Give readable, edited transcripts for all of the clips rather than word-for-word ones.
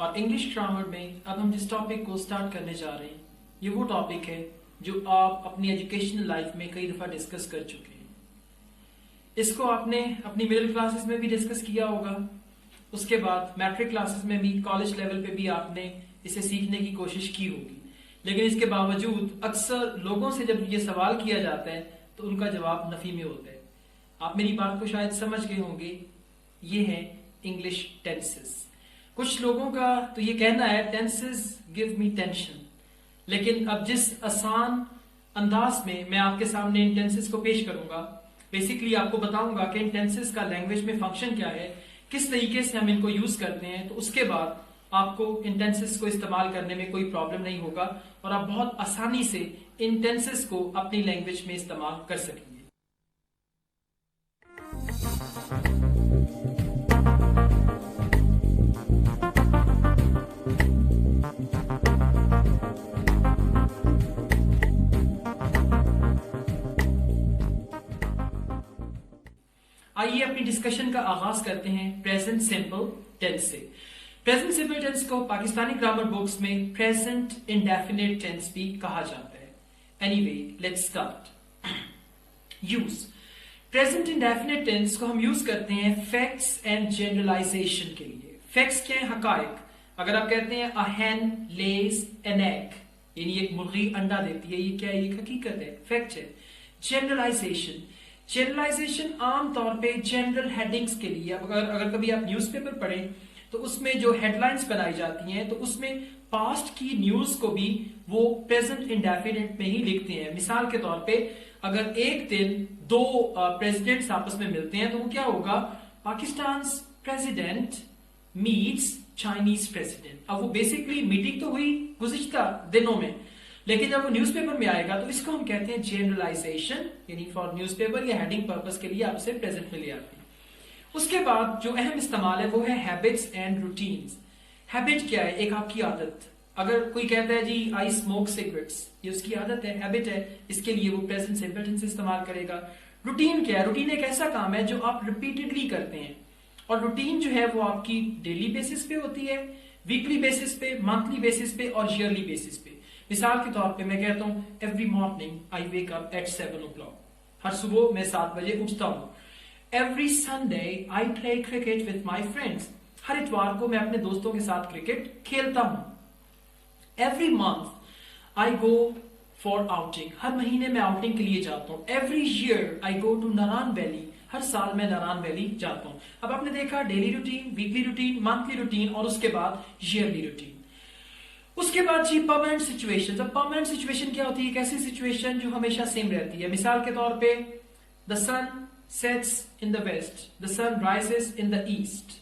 और English grammar में अब हम जिस टॉपिक को स्टार्ट करने जा रहे हैं ये वो टॉपिक है जो आप अपनी एजुकेशनल लाइफ में कई दफा डिस्कस कर चुके हैं। इसको आपने अपनी मिडिल क्लासेस में भी डिस्कस किया होगा, उसके बाद मैट्रिक क्लासेस में भी, कॉलेज लेवल पे भी आपने इसे सीखने की कोशिश की होगी। लेकिन इसके बावजूद अक्सर लोगों से जब ये सवाल किया जाता है तो उनका जवाब नफी में होता है। आप मेरी बात को शायद समझ गए होंगे, ये है इंग्लिश टेंसेस। कुछ लोगों का तो ये कहना है टेंसेस गिव मी टेंशन, लेकिन अब जिस आसान अंदाज में मैं आपके सामने इन टेंसेस को पेश करूंगा, बेसिकली आपको बताऊंगा कि इन टेंसेस का लैंग्वेज में फंक्शन क्या है, किस तरीके से हम इनको यूज करते हैं, तो उसके बाद आपको इन टेंसेस को इस्तेमाल करने में कोई प्रॉब्लम नहीं होगा और आप बहुत आसानी से इन टेंसेस को अपनी लैंग्वेज में इस्तेमाल कर सकेंगे। आइए अपनी डिस्कशन का आगाज करते हैं प्रेजेंट सिंपल टेंस से। प्रेजेंट सिंपल टेंस को पाकिस्तानी ग्रामर बुक्स में प्रेजेंट इंडेफिनिट टेंस भी कहा जाता है। Anyway, let's start. Use present indefinite tense को हम यूज करते हैं फैक्ट्स एंड जनरलाइजेशन के लिए। फैक्ट्स क्या है? हकायक। अगर आप कहते हैं अ हैन लेज एन एग, यानी एक मुर्गी अंडा देती है, ये क्या है? ये हकीकत है, फैक्ट है। जनरलाइजेशन जनरलाइजेशन आमतौर पे जनरल हेडिंग्स के लिए, अगर कभी आप न्यूज़पेपर पढ़ें तो उसमें जो हेडलाइंस बनाई जाती हैं तो उसमें पास्ट की न्यूज को भी वो प्रेजेंट इंडेफिनिट में ही लिखते हैं। मिसाल के तौर पे अगर एक दिन दो प्रेसिडेंट्स आपस में मिलते हैं तो वो क्या होगा? Pakistan president meets Chinese president. अब वो बेसिकली मीटिंग तो हुई गुज़िश्ता दिनों में, लेकिन जब वो न्यूज़पेपर में आएगा तो इसको हम कहते हैं जनरलाइजेशन, यानी फॉर न्यूज़पेपर या हेडिंग पर्पस के लिए आप उसे प्रेजेंट में ले आते हैं। उसके बाद जो अहम इस्तेमाल है वो है हैबिट्स एंड रूटीन्स। हैबिट क्या है? एक आपकी आदत। अगर कोई कहता है जी आई स्मोक सिगरेट्स, ये उसकी आदत है, हैबिट है, इसके लिए वो प्रेजेंट सिंपल टेंस इस्तेमाल करेगा। रूटीन क्या है? रूटीन एक ऐसा काम है जो आप रिपीटेडली करते हैं, और रूटीन जो है वो आपकी डेली बेसिस पे होती है, वीकली बेसिस पे, मंथली बेसिस पे और ईयरली बेसिस पे। मिसाल के तौर पे मैं कहता हूं every morning I wake up at 7 o'clock। हर सुबह मैं 7 बजे उठता हूं। Every Sunday I play cricket with my friends. हर इतवार को मैं अपने दोस्तों के साथ क्रिकेट खेलता हूं। Every month I go for outing. हर महीने में आउटिंग के लिए जाता हूं। Every year I go to Narayan Valley. हर साल मैं नारायण वैली जाता हूं। अब आपने देखा daily routine, weekly routine, monthly routine और उसके बाद ईयरली रूटीन। उसके बाद जी परमानेंट सिचुएशन। अब परमानेंट सिचुएशन क्या होती है? एक ऐसी सिचुएशन जो हमेशा सेम रहती है। मिसाल के तौर पे the sun sets in the west, the sun rises in the east,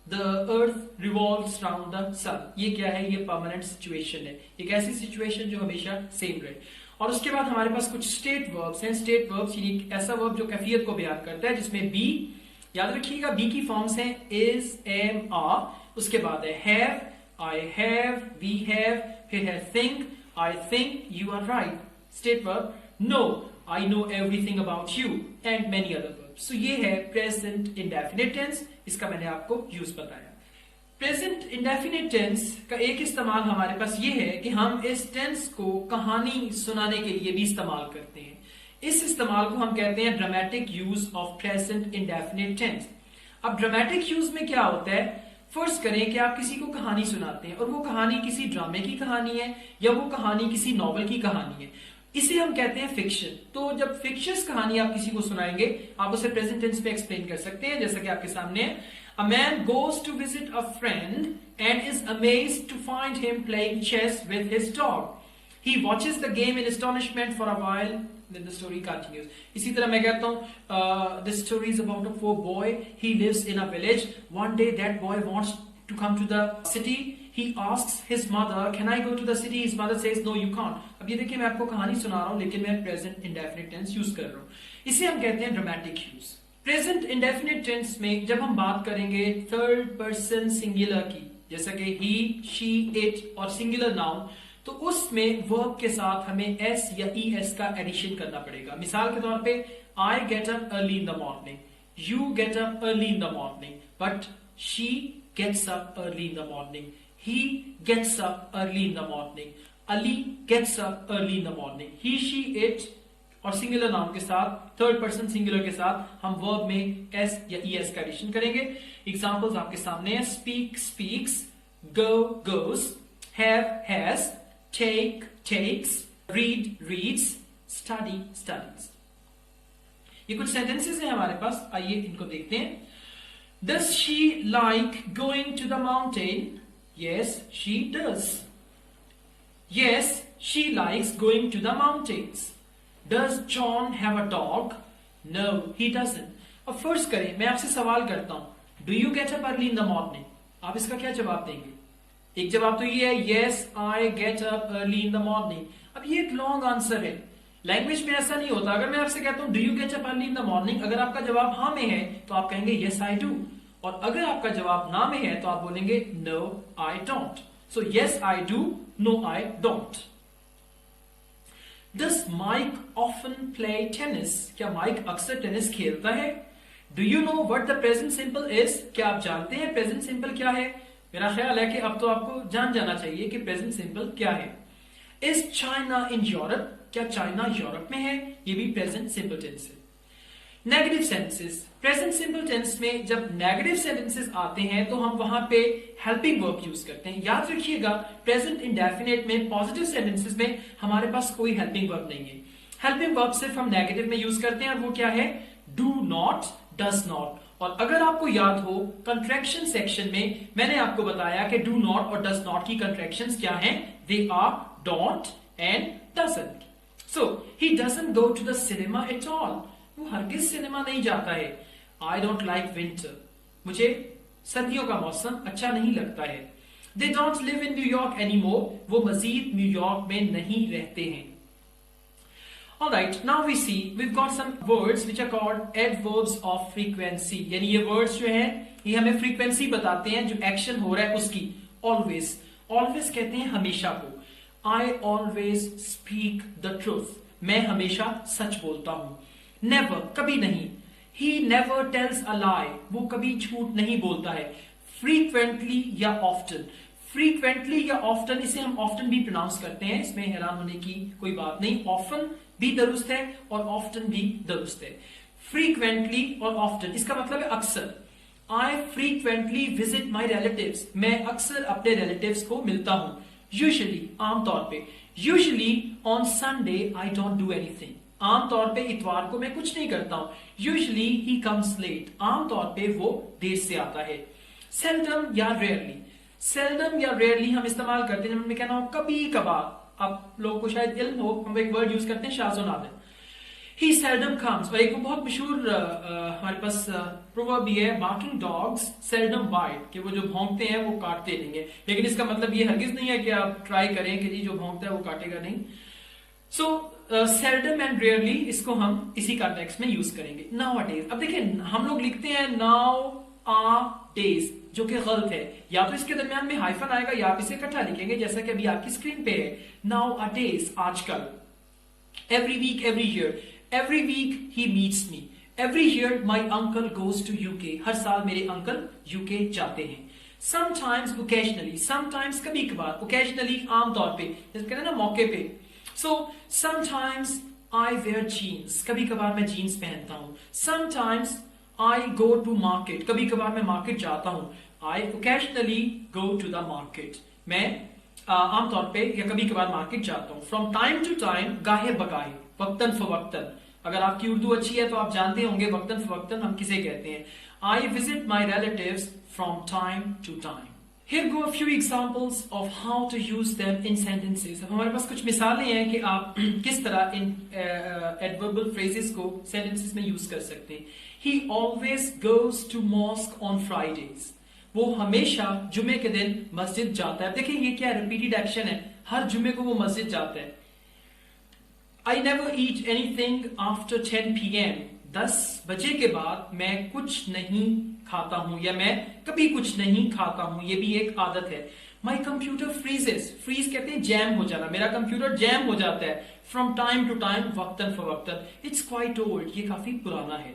the earth revolves round the sun. ये क्या है? ये परमानेंट सिचुएशन है, एक ऐसी सिचुएशन जो हमेशा सेम रहे। और उसके बाद हमारे पास कुछ स्टेट वर्ब्स हैं। स्टेट वर्ब्स यानी ऐसा वर्ब जो कैफियत को बयान करता है, जिसमें बी, याद रखिएगा बी की फॉर्म्स हैं इज, एम, आर। उसके बाद है have, I have, we have, फिर है think, I think, you are right. State verb, know, I know everything about you, and many other verbs. So ये है present indefinite tense, इसका मैंने आपको यूज बताया। Present indefinite tense का एक इस्तेमाल हमारे पास ये है कि हम इस टेंस को कहानी सुनाने के लिए भी इस्तेमाल करते हैं। इस इस्तेमाल को हम कहते हैं dramatic use of present indefinite tense. अब ड्रामेटिक यूज में क्या होता है? फर्ज करें कि आप किसी को कहानी सुनाते हैं और वो कहानी किसी ड्रामे की कहानी है या वो कहानी किसी नॉवल की कहानी है, इसे हम कहते हैं फिक्शन। तो जब फिक्शस कहानी आप किसी को सुनाएंगे आप उसे प्रेजेंट टेंस में एक्सप्लेन कर सकते हैं, जैसा कि आपके सामने है। A man goes to visit a friend and is amazed to find him playing chess with his dog. He watches the game in astonishment for a while, then the story continues. इसी तरह मैं कहता हूँ this story is about a poor boy. He lives in a village. One day that boy wants to come to the city. He asks his mother, "Can I go to the city?" His mother says, "No, you can't." अब ये देखिए मैं आपको कहानी सुना रहा हूँ लेकिन मैं present indefinite tense यूज कर रहा हूँ। इसे हम कहते हैं dramatic use. Present indefinite tense में जब हम बात करेंगे third person singular की, जैसा कि he, she, it और singular noun, तो उसमें वर्ब के साथ हमें एस या ई एस का एडिशन करना पड़ेगा। मिसाल के तौर पे I get up early in the morning, you get up early in the morning, but she gets up early in the morning, He gets up early in the morning. Ali gets up early in the morning. He, she, it और singular noun के साथ, third person singular के साथ हम verb में S या ES का addition करेंगे. एग्जांपल्स आपके सामने है. Speak, speaks, go, goes, have, has, take, takes, read, reads, study, studies. ये कुछ सेंटेंसेस हैं हमारे पास, आइए इनको देखते हैं. Does she like going to the mountain? Yes, she does. Yes, she likes going to the mountains. Does John have a dog? No, he doesn't. अब first करें, मैं आपसे सवाल करता हूं, Do you get up early in the morning? आप इसका क्या जवाब देंगे? एक जवाब तो ये है, Yes, I get up early in the morning. अब ये एक लॉन्ग आंसर है. लैंग्वेज में ऐसा नहीं होता. अगर मैं आपसे कहता हूं, Do you get up early in the morning? अगर आपका जवाब हाँ में है तो आप कहेंगे Yes, I do. और अगर आपका जवाब ना में है तो आप बोलेंगे No, I don't. So yes, I do. No, I don't. Does Mike often play tennis? क्या माइक अक्सर टेनिस खेलता है? Do you know what the present simple is? क्या आप जानते हैं प्रेजेंट सिंपल क्या है? मेरा ख्याल है कि अब तो आपको जान जाना चाहिए कि प्रेजेंट सिंपल क्या है. Is China in Europe? क्या चाइना यूरोप में है? ये भी प्रेजेंट सिंपल टेंस है. Negative sentences. Present simple tense में जब नेगेटिव सेंटेंसेस आते हैं तो हम वहां पे हेल्पिंग वर्ब यूज करते हैं. याद रखिएगा, प्रेजेंट इंडेफिनिट में पॉजिटिव सेंटेंसेस में हमारे पास कोई हेल्पिंग वर्ब नहीं है. हेल्पिंग वर्ब सिर्फ हम नेगेटिव में यूज करते हैं और वो क्या है? Do not, does not. और अगर आपको याद हो, कंट्रैक्शन सेक्शन में मैंने आपको बताया कि डू नॉट और डज नॉट की कंट्रैक्शंस क्या हैं. They are don't and doesn't. So he doesn't go to the cinema at all. वो हरगिज सिनेमा नहीं जाता है. I don't like winter. मुझे सर्दियों का मौसम अच्छा नहीं लगता है. They don't live in New York anymore. वो मजीद न्यूयॉर्क में नहीं रहते हैं. Alright, now we see we've got some words which are called adverbs of frequency. यानी ये words जो हैं ये हमें frequency बताते हैं जो action हो रहा है उसकी. Always, always कहते हैं हमेशा को. I always speak the truth. मैं हमेशा सच बोलता हूं. Never, कभी नहीं. He never tells a lie. वो कभी झूठ नहीं बोलता है. Frequently या often. Frequently या often, इसे हम often भी pronounce करते हैं, इसमें हैरान होने की कोई बात नहीं. Often भी दुरुस्त है और often भी दुरुस्त है. Frequently और often इसका मतलब है अक्सर. I frequently visit my relatives. मैं अक्सर अपने relatives को मिलता हूं. Usually, आमतौर पे. Usually on Sunday I don't do anything. आमतौर पे इतवार को मैं कुछ नहीं करता हूं. Usually he comes late. आमतौर पे वो देर से आता है. Seldom या rarely. Seldom या rarely हम इस्तेमाल करते हैं जब हमें कहना हो कभी कभार. आप लोगों को शायद इल्म हो, हम एक वर्ड यूज करते हैं शाज़ो नादिर. He seldom comes. और एक वो बहुत मशहूर हमारे पास प्रोवर्ब भी है, barking dogs seldom bite, कि वो जो भौंकते हैं वो काटते नहीं है. लेकिन इसका मतलब ये हरगिज नहीं है कि आप ट्राई करें कि जो भौंकता है वो काटेगा नहीं. सो सेल्डम एंड रेयरली इसको हम इसी कॉन्टेक्स्ट में यूज करेंगे. नाउ अ डेज. अब देखिए हम लोग लिखते हैं नाउ आ डेज, जो कि गलत है. या तो इसके दरमियान में हाइफन आएगा या आप इसे इकट्ठा लिखेंगे जैसा कि अभी आपकी स्क्रीन पे है. नाउ अ डेज, आजकल. Every week, every year. Every week he meets me. Every year my uncle goes to UK. हर साल मेरे अंकल यूके जाते हैं. Sometimes occasionally. समटाइम्स कभी कभार. ओकेजनली आमतौर पे, जैसे कहते हैं ना मौके पे. So sometimes I wear jeans. कभी कभार मैं जीन्स पहनता हूं. Sometimes I go to market. कभी कभार मैं मार्केट जाता हूं. I occasionally go to the market. मैं आमतौर पे या कभी कभार मार्केट जाता हूं. From time to time, गाहे बगाहे, वक्तन फवक्तन. अगर आपकी उर्दू अच्छी है तो आप जानते होंगे वक्तन फवक्तन हम किसे कहते हैं. I visit my relatives from time to time. Here go a few examples of how to use them in sentences. अब हमारे पास कुछ मिसालें हैं कि आप किस तरह इन adverbial phrases को sentences में यूज कर सकते हैं. He always goes to mosque on Fridays. वो हमेशा जुमे के दिन मस्जिद जाता है. देखिए ये क्या रिपीटेड एक्शन है. हर जुमे को वो मस्जिद जाता है. I never eat anything after 10 p.m. 10 बजे के बाद मैं कुछ नहीं खाता हूं या मैं कभी कुछ नहीं खाता हूं. ये भी एक आदत है. My computer freezes. फ्रीज कहते हैं जैम हो जाना. मेरा कंप्यूटर जैम हो जाता है. From time to time, वक्तन फवक्तन. It's quite old. ये काफी पुराना है.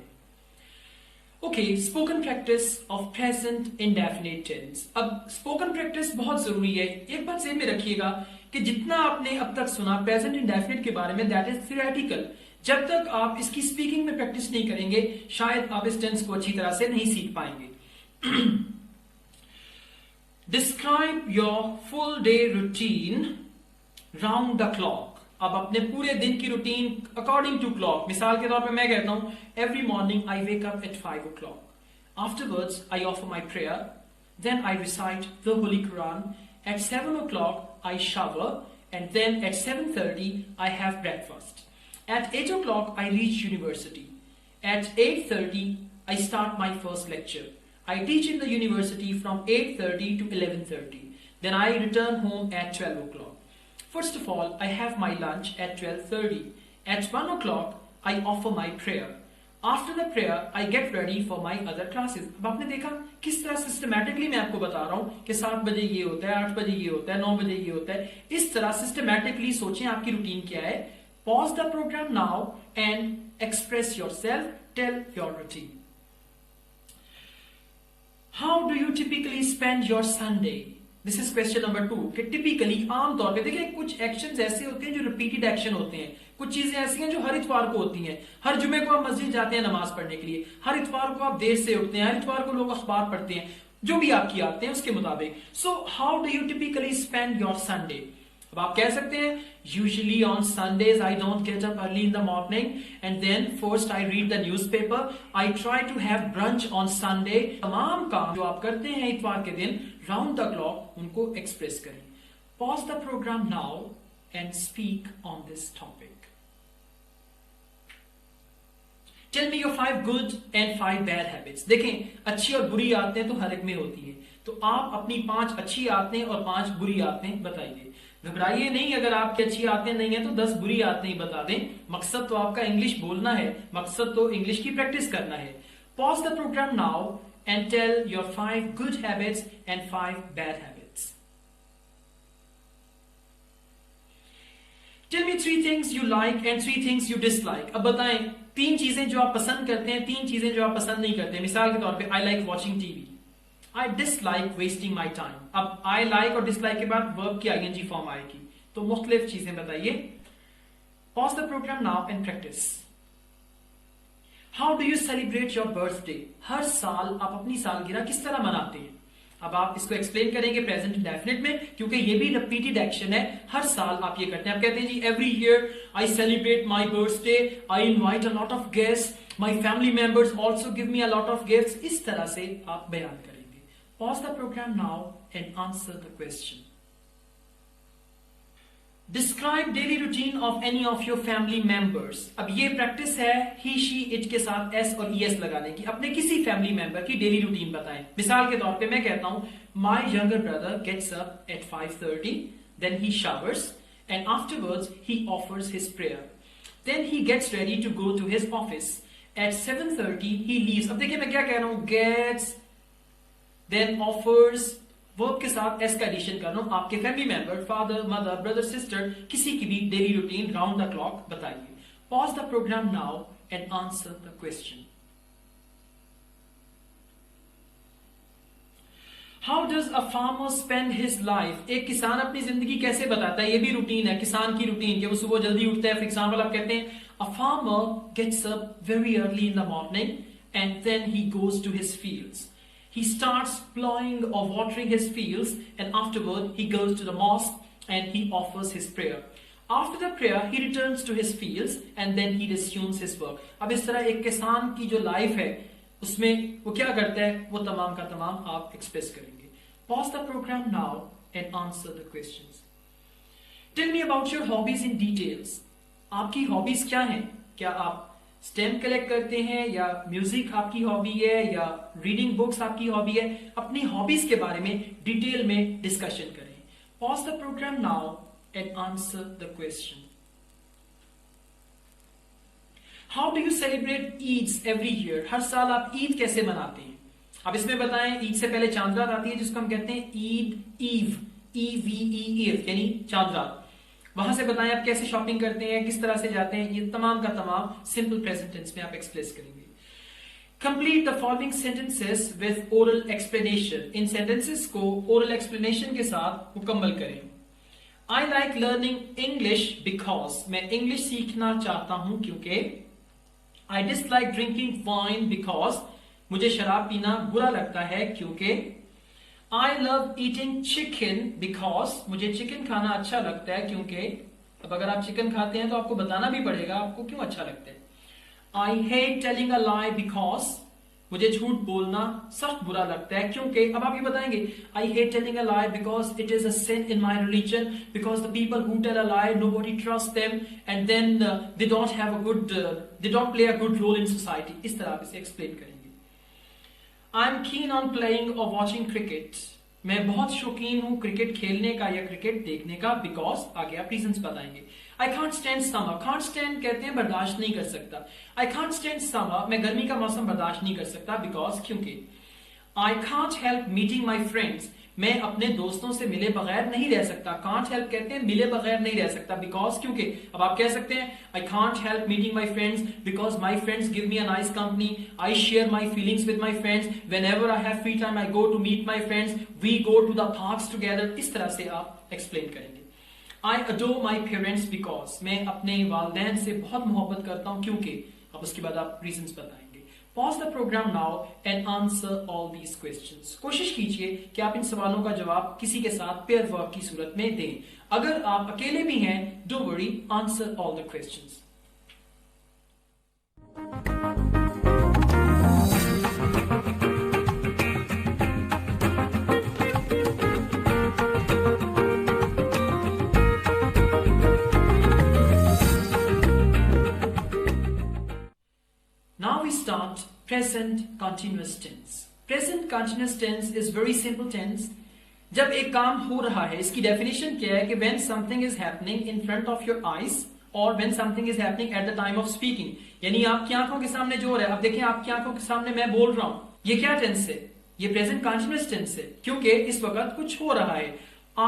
Okay, spoken practice of present indefinite tense. अब स्पोकन प्रैक्टिस बहुत जरूरी है। एक बात ज़हन में रखिएगा कि जितना आपने अब तक सुना प्रेजेंट इंडेफिनिट के बारे में, दैट इज थियोरेटिकल। जब तक आप इसकी स्पीकिंग में प्रैक्टिस नहीं करेंगे, शायद आप इस टेंस को अच्छी तरह से नहीं सीख पाएंगे। Describe your full day routine round the clock. अब अपने पूरे दिन की रूटीन अकॉर्डिंग टू क्लॉक। मिसाल के तौर पे मैं कहता हूं, every morning I wake up eight 5 o'clock. Afterwards, I offer my prayer. Then I recite the Holy Quran. At 7 o'clock, I shower. And then at 7:30, I have breakfast. At 8 o'clock, I reach university. At 8:30, I start my first lecture. I teach in the university from 8:30 to 11:30. Then I return home at 12 o'clock. First of all, I have my lunch at 12:30. At 1 o'clock, I offer my prayer. After the prayer, I get ready for my other classes. अब आपने देखा किस तरह systematically मैं आपको बता रहा हूं कि 7 बजे ये होता है, 8 बजे ये होता है, 9 बजे ये होता है। इस तरह सिस्टमैटिकली सोचें आपकी रूटीन क्या है। Pause the program now and express yourself. Tell your routine. How do you typically spend your Sunday? This is question number 2 कि टिपिकली आमतौर पे देखिए कुछ एक्शंस ऐसे होते हैं जो रिपीटेड एक्शन होते हैं, कुछ चीजें ऐसी हैं जो हर इतवार को होती हैं। हर जुमे को आप मस्जिद जाते हैं नमाज पढ़ने के लिए, हर इतवार को आप देर से उठते हैं, हर इतवार को लोग अखबार पढ़ते हैं, जो भी आपकी आते हैं उसके मुताबिक। So how do you typically spend your Sunday? अब आप कह सकते हैं usually on Sundays I don't get up early in the morning and then first I read the newspaper, I try to have brunch on Sunday. तमाम काम जो आप करते हैं इतवार के दिन राउंड द क्लॉक, उनको एक्सप्रेस करें। Pause the program now and speak on this topic. Tell me your 5 good and 5 bad habits. देखें, अच्छी और बुरी आदतें तो हर एक में होती है, तो आप अपनी 5 अच्छी आदतें और 5 बुरी आदतें बताइए। घबराइए नहीं, अगर आपकी अच्छी आदतें नहीं है तो 10 बुरी आदतें ही बता दें। मकसद तो आपका इंग्लिश बोलना है, मकसद तो इंग्लिश की प्रैक्टिस करना है। Pause the program now and tell your 5 good habits and 5 bad habits. Tell me 3 things you like and 3 things you dislike. अब बताएं 3 चीजें जो आप पसंद करते हैं, 3 चीजें जो आप पसंद नहीं करते। मिसाल के तौर पे I like watching TV. I dislike wasting my time. अब I like और dislike के बाद verb की ing फॉर्म आएगी, तो मुख्तलिफ चीजें बताइए। Pause the program now and practice. How do you celebrate your birthday? हर साल आप अपनी सालगिरह किस तरह मनाते हैं? अब आप इसको एक्सप्लेन करेंगे प्रेजेंट इंडेफिनिट में, क्योंकि ये भी रिपीटेड एक्शन है। हर साल आप ये करते हैं। आप कहते हैं जी every year I celebrate my birthday, I invite a lot of guests, my family members also give me a lot of gifts. इस तरह से आप बयान करेंगे। Pause the program now and answer the question. Describe daily routine of any of your family members. अब ये practice है ही she it के साथ एस और ईएस लगाने की। अपने किसी फैमिली मेंबर की डेली रूटीन बताएं। मिसाल के तौर पे मैं कहता हूं my younger brother gets up at 5:30, then he showers and afterwards he offers his prayer, then he gets ready to go to his office, at 7:30 he leaves. अब देखिए मैं क्या कह रहा हूं, गेट्स देन ऑफर्स, वर्ब के साथ S का एडिशन कर रहा हूं। आपके family member father, mother, brother, sister, किसी की भी daily routine round the clock बताइए। Pause the program now and answer the question. How does a farmer spend his life? एक किसान अपनी जिंदगी कैसे बताता है? ये भी रूटीन है, किसान की रूटीन, कि वो सुबह जल्दी उठता है। फॉर एग्जाम्पल आप कहते हैं a farmer gets up very early in the morning and then he goes to his fields. He starts plowing or watering his fields, and afterward he goes to the mosque and he offers his prayer. After the prayer he returns to his fields and then he resumes his work. अब इस तरह एक किसान की जो life है उसमें वो क्या करता है, वो तमाम का तमाम आप एक्सप्रेस करेंगे। Pause the program now and answer the questions. Tell me about your hobbies in details. आपकी हॉबीज क्या हैं? क्या आप स्टैम्प कलेक्ट करते हैं, या म्यूजिक आपकी हॉबी है, या रीडिंग बुक्स आपकी हॉबी है? अपनी हॉबीज के बारे में डिटेल में डिस्कशन करें। Pause the program now and answer the question. How do you celebrate Eid every year? हर साल आप ईद कैसे मनाते हैं? अब इसमें बताएं, ईद से पहले चांद रात आती है जिसको हम कहते हैं ईद ईव, ईव यानी चांद रात। वहां से बताएं आप कैसे शॉपिंग करते हैं, किस तरह से जाते हैं, ये तमाम का तमाम सिंपल प्रेजेंट टेंस में आप एक्सप्रेस करेंगे। Complete the following sentences with oral explanation. In sentences को ओरल एक्सप्लेनेशन के साथ मुकम्मल करें। I like learning English because, मैं इंग्लिश सीखना चाहता हूं क्योंकि। I dislike drinking wine because, मुझे शराब पीना बुरा लगता है क्योंकि। I love eating chicken because, मुझे चिकन खाना अच्छा लगता है क्योंकि। अब अगर आप चिकन खाते हैं तो आपको बताना भी पड़ेगा आपको क्यों अच्छा लगता है। आई hate telling a lie because, मुझे झूठ बोलना सख्त बुरा लगता है क्योंकि। अब आप ये बताएंगे I hate telling a lie because it is a sin in my religion, because the people who tell a lie nobody trust them and then they don't have a good, they don't play a good role in society. इस तरह आप इसे explain करेंगे। I am keen on playing और watching cricket, मैं बहुत शौकीन हूं क्रिकेट खेलने का या क्रिकेट देखने का बिकॉज। आगे आप रीजंस बताएंगे। I can't stand summer, can't stand कहते हैं बर्दाश्त नहीं कर सकता। आई कांट स्टैंड समर, मैं गर्मी का मौसम बर्दाश्त नहीं कर सकता बिकॉज, क्योंकि। I can't help meeting my friends, मैं अपने दोस्तों से मिले बगैर नहीं रह सकता। कांट हेल्प कहते हैं मिले बगैर नहीं रह सकता बिकॉज, क्योंकि। अब आप कह सकते हैं I can't help meeting my friends because my friends give me a nice company. I share my feelings with my friends when ever I have free time I go to meet my friends, we go to the parks together. इस तरह से आप explain करेंगे। I adore my parents because, मैं अपने वालदैन से बहुत मोहब्बत करता हूं क्योंकि। अब उसके बाद आप रीजंस बताएंगे। Pause the program now and answer all these questions. कोशिश कीजिए कि आप इन सवालों का जवाब किसी के साथ पेयर वर्क की सूरत में दें। अगर आप अकेले भी हैं, don't worry, answer all the questions. Now we start present continuous tense. Present continuous tense is very simple tense. जब एक काम हो रहा है, इसकी डेफिनेशन क्या है कि when something is happening in front of your eyes or when something is happening at the time of speaking, यानी आपकी आंखों के सामने जो हो रहा है। अब देखिए आपकी आंखों के सामने मैं बोल रहा हूं, ये क्या टेंस है? ये प्रेजेंट कंटीन्यूअस टेंस है क्योंकि इस वक्त कुछ हो रहा है।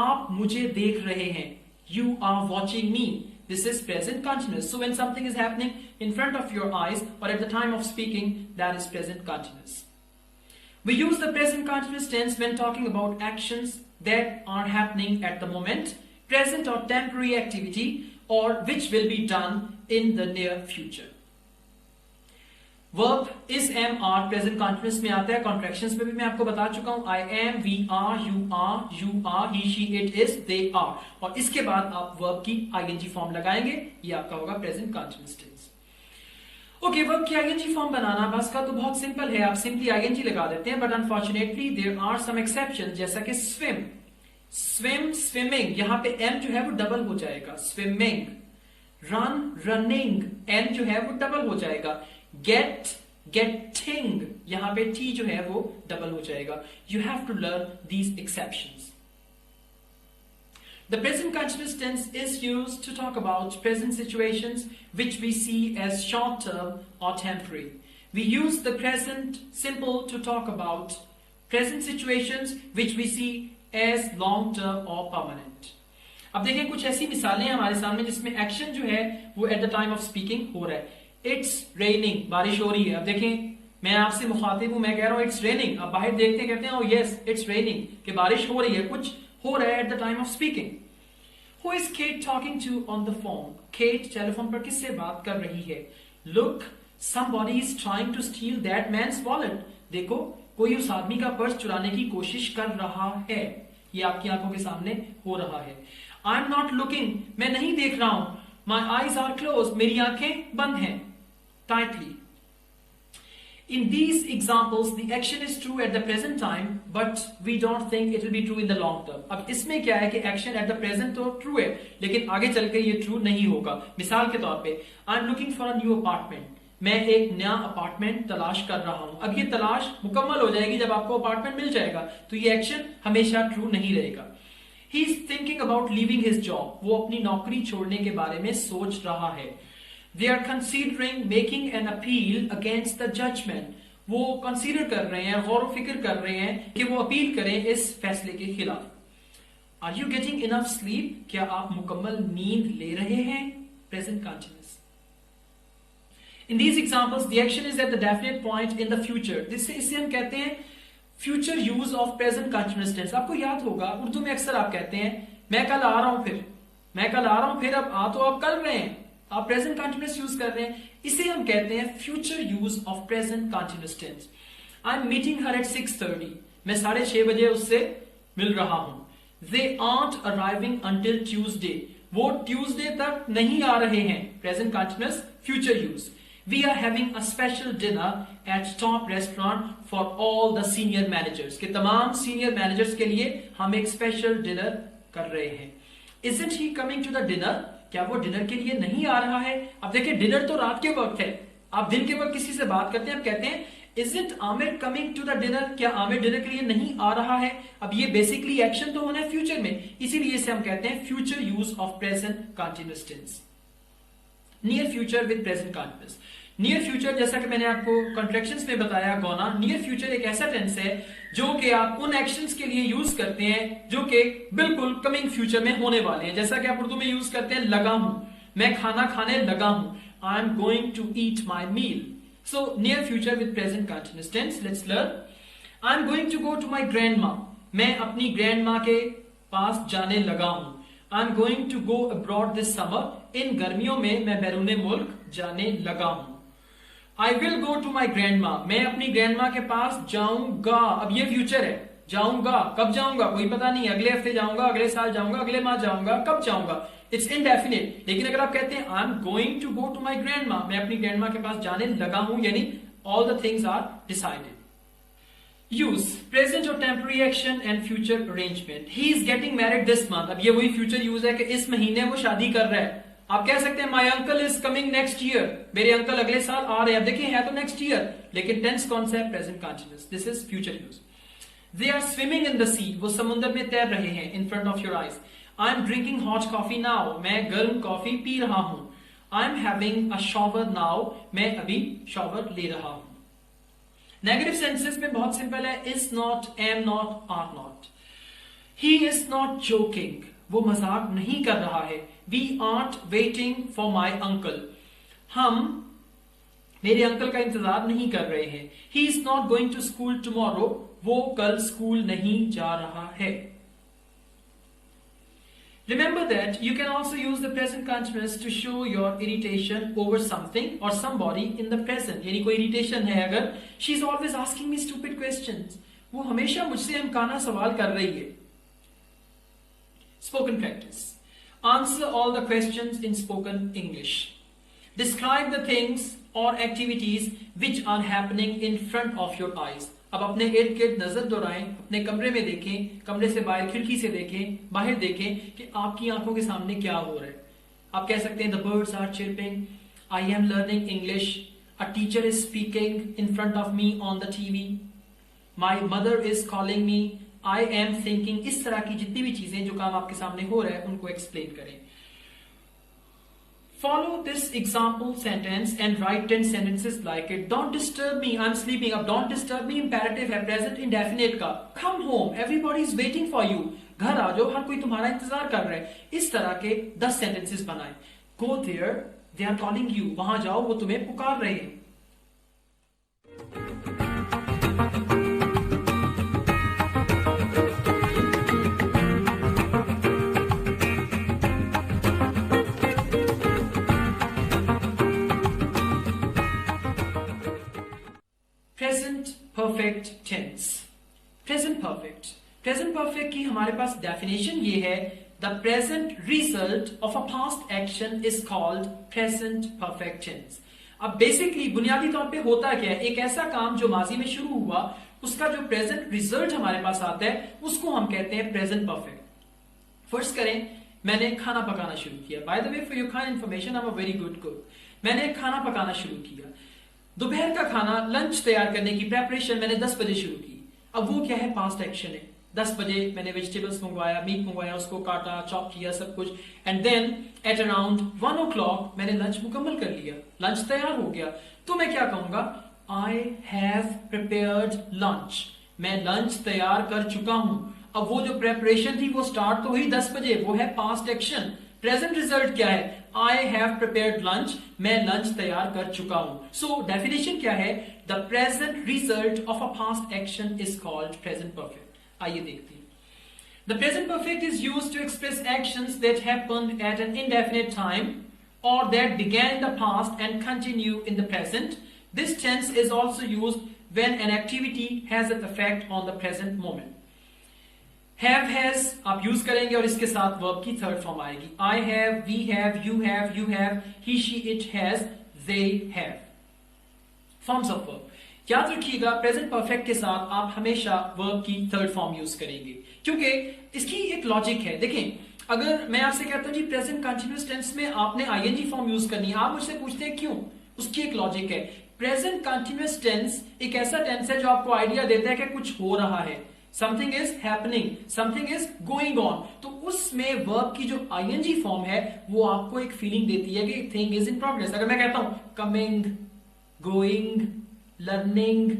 आप मुझे देख रहे हैं, you are watching me. This is present continuous. So when something is happening in front of your eyes or at the time of speaking, that is present continuous. We use the present continuous tense when talking about actions that are happening at the moment, present or temporary activity, or which will be done in the near future. Verb is, am, are present continuous में आता है। Contractions में भी मैं आपको बता चुका हूं। I am, we are, you are, he, she, it is, they are। और इसके बाद आप verb की ing फॉर्म लगाएंगे, ये आपका होगा present continuous tense। Okay, verb की ing फॉर्म बनाना बस का तो बहुत सिंपल है, आप सिंपली ing लगा देते हैं। But unfortunately there are some exception, जैसा कि स्विम, स्विम, स्विमिंग, यहां पे m जो है वो डबल हो जाएगा, स्विमिंग। रन, रनिंग, n जो है वो डबल हो जाएगा। गेट, गेटिंग, यहां पे t जो है वो डबल हो जाएगा। You have to learn these exceptions. The present continuous tense is used to talk about present situations which we see as short-term or temporary. We use the present simple to talk about present situations which we see as long-term or permanent. अब देखिए कुछ ऐसी मिसालें हमारे सामने जिसमें action जो है वो at the time of speaking हो रहा है। इट्स रेनिंग, बारिश हो रही है। अब देखें मैं आपसे मुखातिब हूं, मैं कह रहा हूं इट्स रेनिंग। अब बाहर देखते कहते हैं ओ यस इट्स रेनिंग, कि बारिश हो रही है, कुछ हो रहा है at the time of speaking. Who is Kate talking to on the phone? Kate telephone पर किससे बात कर रही है? Look, somebody is trying to steal that man's wallet. देखो कोई उस आदमी का पर्स चुराने की कोशिश कर रहा है। ये आपकी आंखों के सामने हो रहा है। I'm not looking, मैं नहीं देख रहा हूं। My eyes are closed, मेरी आंखें बंद हैं। Tightly. In these examples, the action is true at the present time, but we don't think it will be true in the long term. अब इसमें क्या है कि action at the present तो true है, लेकिन आगे चल के ये true नहीं होगा। मिसाल के तौर पे, I'm looking for a new apartment. मैं एक नया अपार्टमेंट तलाश कर रहा हूं। अब ये तलाश मुकम्मल हो जाएगी जब आपको अपार्टमेंट मिल जाएगा, तो ये एक्शन हमेशा ट्रू नहीं रहेगा। He is thinking about leaving his job. वो अपनी नौकरी छोड़ने के बारे में सोच रहा है। They are considering making an appeal against the judgment. वो कंसीडर कर रहे हैं, गौर फिक्र कर रहे हैं कि वो अपील करें इस फैसले के खिलाफ। Are you getting enough sleep? क्या आप मुकम्मल नींद ले रहे हैं? Present continuous. In these examples, the action is at the definite point in the future. इसे हम कहते हैं future use of present continuous tense. आपको याद होगा उर्दू में अक्सर आप कहते हैं मैं कल आ रहा हूं फिर, मैं कल आ रहा हूं फिर, अब आ तो आप कर रहे हैं, आप प्रेजेंट कंटिन्यूअस यूज कर रहे हैं, इसे हम कहते हैं future use of present continuous tense. I am meeting her at 6:30, मैं 6:30 बजे उससे मिल रहा हूं। They aren't arriving until Tuesday, वो ट्यूसडे तक नहीं आ रहे हैं, present continuous future use. We are having a special dinner at top restaurant for all the senior managers, के तमाम सीनियर मैनेजर्स के लिए हम एक स्पेशल डिनर कर रहे हैं। Isn't he coming to the dinner, क्या वो डिनर के लिए नहीं आ रहा है? अब देखिए डिनर तो रात के वक्त है, आप दिन के वक्त किसी से बात करते हैं, आप कहते हैं Isn't Amir coming to the dinner, क्या आमिर डिनर के लिए नहीं आ रहा है? अब ये बेसिकली एक्शन तो होना है फ्यूचर में, इसीलिए इसे हम कहते हैं future use of present continuous tense. Near future with present continuous. Near future जैसा कि मैंने आपको कॉन्ट्रैक्शंस में बताया गोना, नियर फ्यूचर एक ऐसा टेंस है जो कि आप उन एक्शंस के लिए यूज करते हैं जो कि बिल्कुल कमिंग फ्यूचर में होने वाले हैं। जैसा कि आप उर्दू में यूज करते हैं लगा हूं, मैं खाना खाने लगा हूं, I am going to eat my meal. So near future with present continuous tense. Let's learn. I'm going to go to my grandma. मैं अपनी grandma के पास जाने लगा हूं। I'm going to go abroad this summer. इन गर्मियों में मैं बैरूने मुल्क जाने लगा हूं। I will go to my grandma. मैं अपनी grandma के पास जाऊंगा। अब ये future है, जाऊंगा, कब जाऊंगा कोई पता नहीं, अगले हफ्ते जाऊंगा, अगले साल जाऊंगा, अगले माह जाऊंगा, कब जाऊंगा, इट्स इनडेफिनिट। लेकिन अगर आप कहते हैं I am going to go to my grandma, मैं अपनी ग्रैंडमा के पास जाने लगा हूं, यानी all the things are decided. Use present और temporary action and future arrangement. He is getting married this month. अब ये वही फ्यूचर यूज है कि इस महीने वो शादी कर रहा है। आप कह सकते हैं my uncle is coming next year, मेरे अंकल अगले साल आ रहे हैं। अब देखिए है तो नेक्स्ट ईयर, लेकिन टेंस कौन सा है? Present continuous. This is future use. They are swimming in the sea, वो समुद्र में तैर रहे हैं, in front of your eyes. I am drinking hot coffee now, मैं गर्म कॉफी पी रहा हूं। I am having a shower now, मैं अभी शॉवर ले रहा हूं। नेगेटिव सेंसेस में बहुत सिंपल है, is not, am not, are not. He is not joking, वो मजाक नहीं कर रहा है। We aren't waiting for my uncle, हम मेरे अंकल का इंतजार नहीं कर रहे हैं। He is not going to school tomorrow, वो कल स्कूल नहीं जा रहा है। Remember that you can also use the present continuous to show your irritation over something or somebody in the present. यानी कोई irritation है अगर, she is always asking me stupid questions, वो हमेशा मुझसे हमकाना सवाल कर रही है। Spoken practice. Answer all the questions in spoken English. Describe the things or activities which are happening in front of your eyes. अब अपने इर्द गिर्द नजर दौड़ाएं, अपने कमरे में देखें, कमरे से बाहर खिड़की से देखें, बाहर देखें कि आपकी आंखों के सामने क्या हो रहा है। आप कह सकते हैं the birds are chirping, I am learning English, a teacher is speaking in front of me on the TV, my mother is calling me, I am thinking. इस तरह की जितनी भी चीजें जो काम आपके सामने हो रहा है उनको एक्सप्लेन करें। Follow this example sentence and write 10 sentences like it. Don't disturb me, I'm sleeping. अब don't disturb me imperative है, present indefinite का। Come home, everybody is waiting for you. घर आ जाओ, हर कोई तुम्हारा इंतजार कर रहा है। इस तरह के 10 sentences बनाएं। Go there, they are calling you. वहां जाओ, वो तुम्हें पुकार रहे हैं। Present perfect tense. Present perfect, present perfect की हमारे पास डेफिनेशन ये है, the present result of a past action is called present perfect tense. अब बेसिकली बुनियादी तौर पे होता क्या है, एक ऐसा काम जो माजी में शुरू हुआ उसका जो प्रेजेंट रिजल्ट हमारे पास आता है उसको हम कहते हैं प्रेजेंट परफेक्ट। फर्स्ट करें, मैंने खाना पकाना शुरू किया। By the way for your kind information, I am a very good cook. मैंने खाना पकाना शुरू किया। दोपहर का खाना, लंच तैयार करने की प्रेपरेशन मैंने 10 बजे शुरू की। अब वो क्या है? पास्ट एक्शन है। 10 बजे मैंने वेजिटेबल्स मंगवाया, मीट मंगवाया, उसको काटा, चॉप किया, सब कुछ, and then at around 1 o'clock मैंने लंच मुकम्मल कर लिया, लंच तैयार हो गया। तो मैं क्या कहूंगा? आई हैव प्रिपेयर्ड लंच, मैं लंच तैयार कर चुका हूं। अब वो जो प्रेपरेशन थी वो स्टार्ट तो हुई 10 बजे, वो है पास्ट एक्शन। प्रेजेंट रिजल्ट क्या है? आई हैव प्रिपेयर्ड लंच, मैं लंच तैयार कर चुका हूं. सो डेफिनेशन क्या है? The present result of a past action is called present perfect. आइए देखते हैं. The present perfect is used to express actions that happened at an indefinite time or that began in the past and continue in the present. This tense is also used when an activity has an effect on the present moment. Have, has आप use करेंगे और इसके साथ verb की third form आएगी. I have, we have, you have, he, she, it has, they have. Forms of verb. याद रखिएगा present perfect के साथ आप हमेशा वर्ब की थर्ड फॉर्म यूज करेंगे, क्योंकि इसकी एक लॉजिक है. देखें, अगर मैं आपसे कहता हूं जी प्रेजेंट कंटिन्यूअस टेंस में आपने आईएनजी फॉर्म यूज करनी है, आप मुझसे पूछते हैं क्यों? उसकी एक लॉजिक है. प्रेजेंट कंटिन्यूअस टेंस एक ऐसा टेंस है जो आपको आइडिया देता है कि कुछ हो रहा है, something is happening, something is going on. तो उसमें वर्ब की जो आईएनजी फॉर्म है वो आपको एक फीलिंग देती है कि थिंग इज इन प्रोग्रेस. अगर मैं कहता हूं कमिंग, गोइंग, लर्निंग,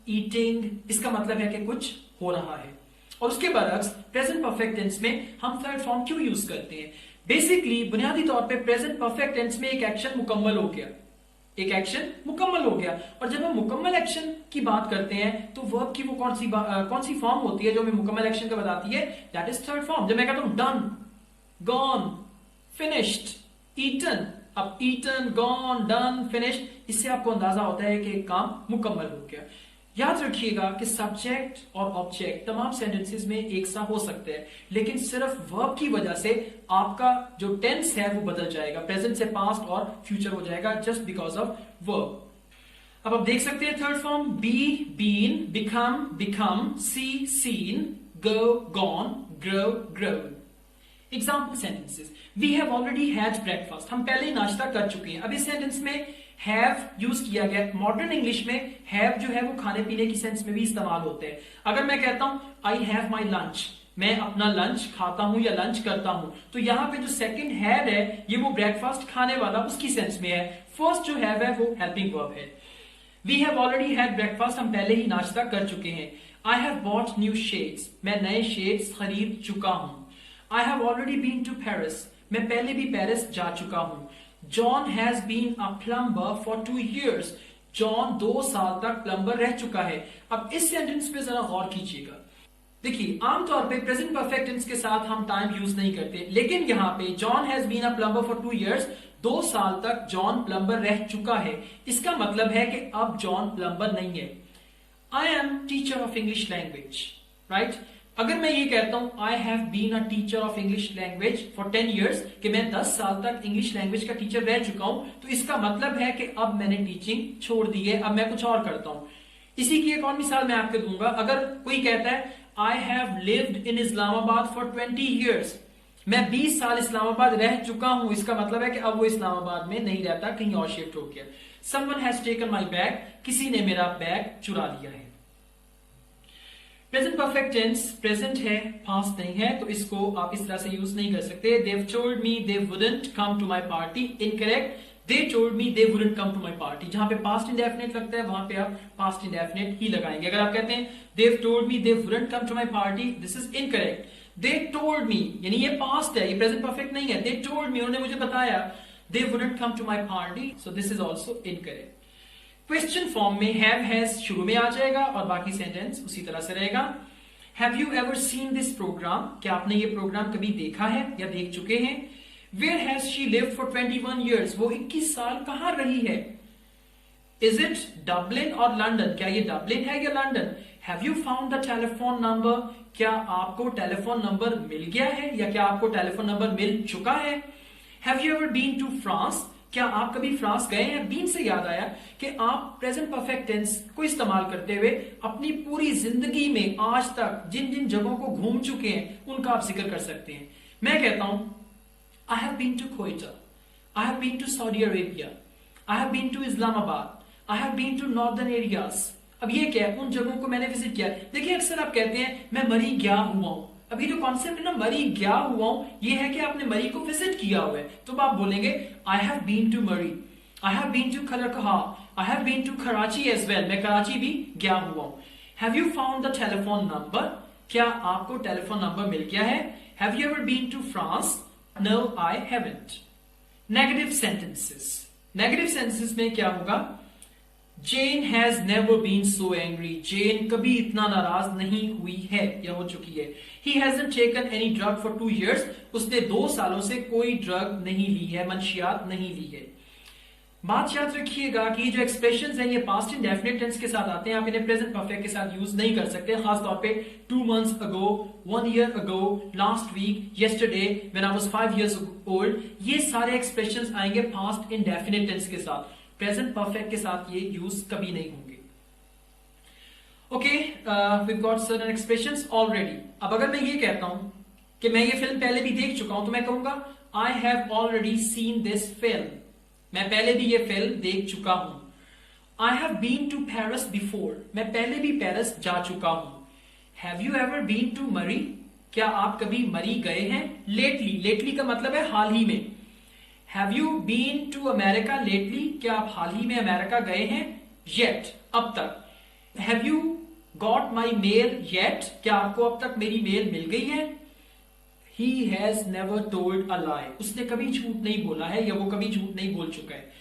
ईटिंग, इसका मतलब है कि कुछ हो रहा है. और उसके बरक्स प्रेजेंट परफेक्ट टेंस में हम थर्ड फॉर्म क्यों यूज करते हैं? बेसिकली बुनियादी तौर पे प्रेजेंट परफेक्ट टेंस में एक एक्शन मुकम्मल हो गया, एक एक्शन मुकम्मल हो गया. और जब हम मुकम्मल एक्शन की बात करते हैं तो वर्ब की वो कौन सी फॉर्म होती है जो हमें मुकम्मल एक्शन का बताती है? That is third form. जब मैं कहता हूं डन, गॉन, फिनिश्ड, ईटन, अब ईटन, गॉन, डन, फिनिश्ड, इससे आपको अंदाजा होता है कि काम मुकम्मल हो गया. याद रखिएगा कि सब्जेक्ट और ऑब्जेक्ट तमाम सेंटेंसेस में एक सा हो सकते हैं, लेकिन सिर्फ वर्ब की वजह से आपका जो टेंस है वो बदल जाएगा, प्रेजेंट से पास्ट और फ्यूचर हो जाएगा जस्ट बिकॉज ऑफ वर्ब. अब आप देख सकते हैं third form be, been, become, become, see, seen, go, gone, grow, grown. Example sentences. We have already had breakfast, हम पहले ही नाश्ता कर चुके हैं. अब इस सेंटेंस में हैव यूज किया गया. मॉडर्न इंग्लिश में हैव जो है वो खाने पीने की सेंस में भी इस्तेमाल होते हैं. अगर मैं कहता हूं आई हैव माई लंच, मैं अपना लंच खाता हूं या लंच करता हूं, तो यहां पे जो सेकंड हैव है ये वो ब्रेकफास्ट खाने वाला उसकी सेंस में है. फर्स्ट जो हैव है वो हेल्पिंग वर्ब है. We have already had breakfast, हम पहले ही नाश्ता कर चुके हैं. I have bought new shades, मैं नए शेड्स खरीद चुका हूं. I have already been to Paris, मैं पहले भी पेरिस जा चुका हूं. John has been a plumber for 2 years, John 2 साल तक प्लम्बर रह चुका है. अब इस सेंटेंस पे जरा गौर कीजिएगा. देखिए, आमतौर पे प्रेजेंट परफेक्ट टेंस के साथ हम टाइम यूज नहीं करते, लेकिन यहां पे John has been a plumber for 2 years, 2 साल तक जॉन प्लम्बर रह चुका है. इसका मतलब है कि अब जॉन प्लम्बर नहीं है. I am teacher of English language, right? अगर मैं ये कहता हूं I have been a teacher of English language for 10 years, कि मैं 10 साल तक इंग्लिश लैंग्वेज का टीचर रह चुका हूं, तो इसका मतलब है कि अब मैंने टीचिंग छोड़ दी है, अब मैं कुछ और करता हूं. इसी की एक और मिसाल मैं आपको दूंगा. अगर कोई कहता है I have lived in Islamabad for 20 years, मैं 20 साल इस्लामाबाद रह चुका हूं, इसका मतलब है कि अब वो इस्लामाबाद में नहीं रहता, कहीं और शिफ्ट हो गया. Someone has taken my bag, किसी ने मेरा बैग चुरा लिया है. प्रेजेंट परफेक्ट टेंस प्रेजेंट है, पास्ट नहीं है, तो इसको आप इस तरह से यूज नहीं कर सकते. They've told me they wouldn't come to my party. Incorrect. They told me they wouldn't come to my party. जहां पे पास्ट इंडेफिनिट लगता है वहां पे आप पास्ट इंडेफिनिट ही लगाएंगे. अगर आप कहते हैं they've told me they wouldn't come to my party, this is incorrect. They told me, यानी ये पास्ट है, ये प्रेजेंट परफेक्ट नहीं है. They told me, उन्होंने मुझे बताया. They wouldn't come to my party, so this is also incorrect. Question form में हैव हैज शुरू में आ जाएगा और बाकी सेंटेंस उसी तरह से रहेगा. Have you ever seen this program, क्या आपने ये प्रोग्राम कभी देखा है या देख चुके हैं. Where has she lived for 21 years, वो 21 साल कहां रही है. इज इट डबलिन और लंदन, क्या ये डबलिन है या London. Have you found the telephone number, क्या आपको टेलीफोन नंबर मिल गया है या क्या आपको टेलीफोन नंबर मिल चुका है. Have you ever been to France, क्या आप कभी फ्रांस गए हैं. बीन से याद आया कि आप प्रेजेंट परफेक्ट टेंस को इस्तेमाल करते हुए अपनी पूरी जिंदगी में आज तक जिन जिन जगहों को घूम चुके हैं उनका आप जिक्र कर सकते हैं. मैं कहता हूं I have been to Quetta, I have been to Saudi Arabia, I have been to Islamabad, I have been to northern areas. अब ये क्या है, उन जगहों को मैंने विजिट किया. देखिए अक्सर आप कहते हैं मैं मरी गया हुआ हूं. अभी जो कॉन्सेप्ट है ना मरी गया हुआ हूं, ये है कि आपने मरी को विजिट किया हुआ है. तो आप बोलेंगे आई have been to Murree, I have been to खलकहा, I have been to Karachi as well, मैं कराची भी गया हुआ हूं. Have you found the telephone number, क्या आपको टेलीफोन नंबर मिल गया है. Have you ever been to France, No, I haven't. Negative sentences. Negative sentences में क्या होगा? Jane has never been so angry. Jane कभी इतना नाराज नहीं हुई है या हो चुकी है. He hasn't taken any drug for 2 years. उसने 2 सालों से कोई ड्रग नहीं ली है, मंशियात नहीं ली है. बात याद रखिएगा कि ये जो एक्सप्रेशंस हैं ये पास्ट इंडेफिनिट टेंस के साथ आते हैं. आप इन्हें प्रेजेंट परफेक्ट के साथ यूज नहीं कर सकते. खास तौर पे 2 months ago, 1 year ago, last week, yesterday, when I was 5 years old, ये सारे एक्सप्रेशंस आएंगे पास्ट इंडेफिनिट टेंस के साथ. प्रेजेंट परफेक्ट के साथ ये यूज कभी नहीं होंगे. Okay, we got certain expressions already. अब अगर मैं ये कहता हूं कि मैं ये फिल्म पहले भी देख चुका हूं तो मैं कहूंगा I have already seen this film. मैं पहले भी ये फिल्म देख चुका हूं. I have been to Paris before. मैं पहले भी पेरिस जा चुका हूं. Have you ever been to Murree. क्या आप कभी मरी गए हैं? लेटली. लेटली का मतलब है हाल ही में. Have you been to America lately. क्या आप हाल ही में अमेरिका गए हैं? येट. अब तक. Have you got my mail yet. क्या आपको अब तक मेरी मेल मिल गई है? He has never told a lie. उसने कभी झूठ नहीं बोला है या वो कभी झूठ नहीं बोल चुका है.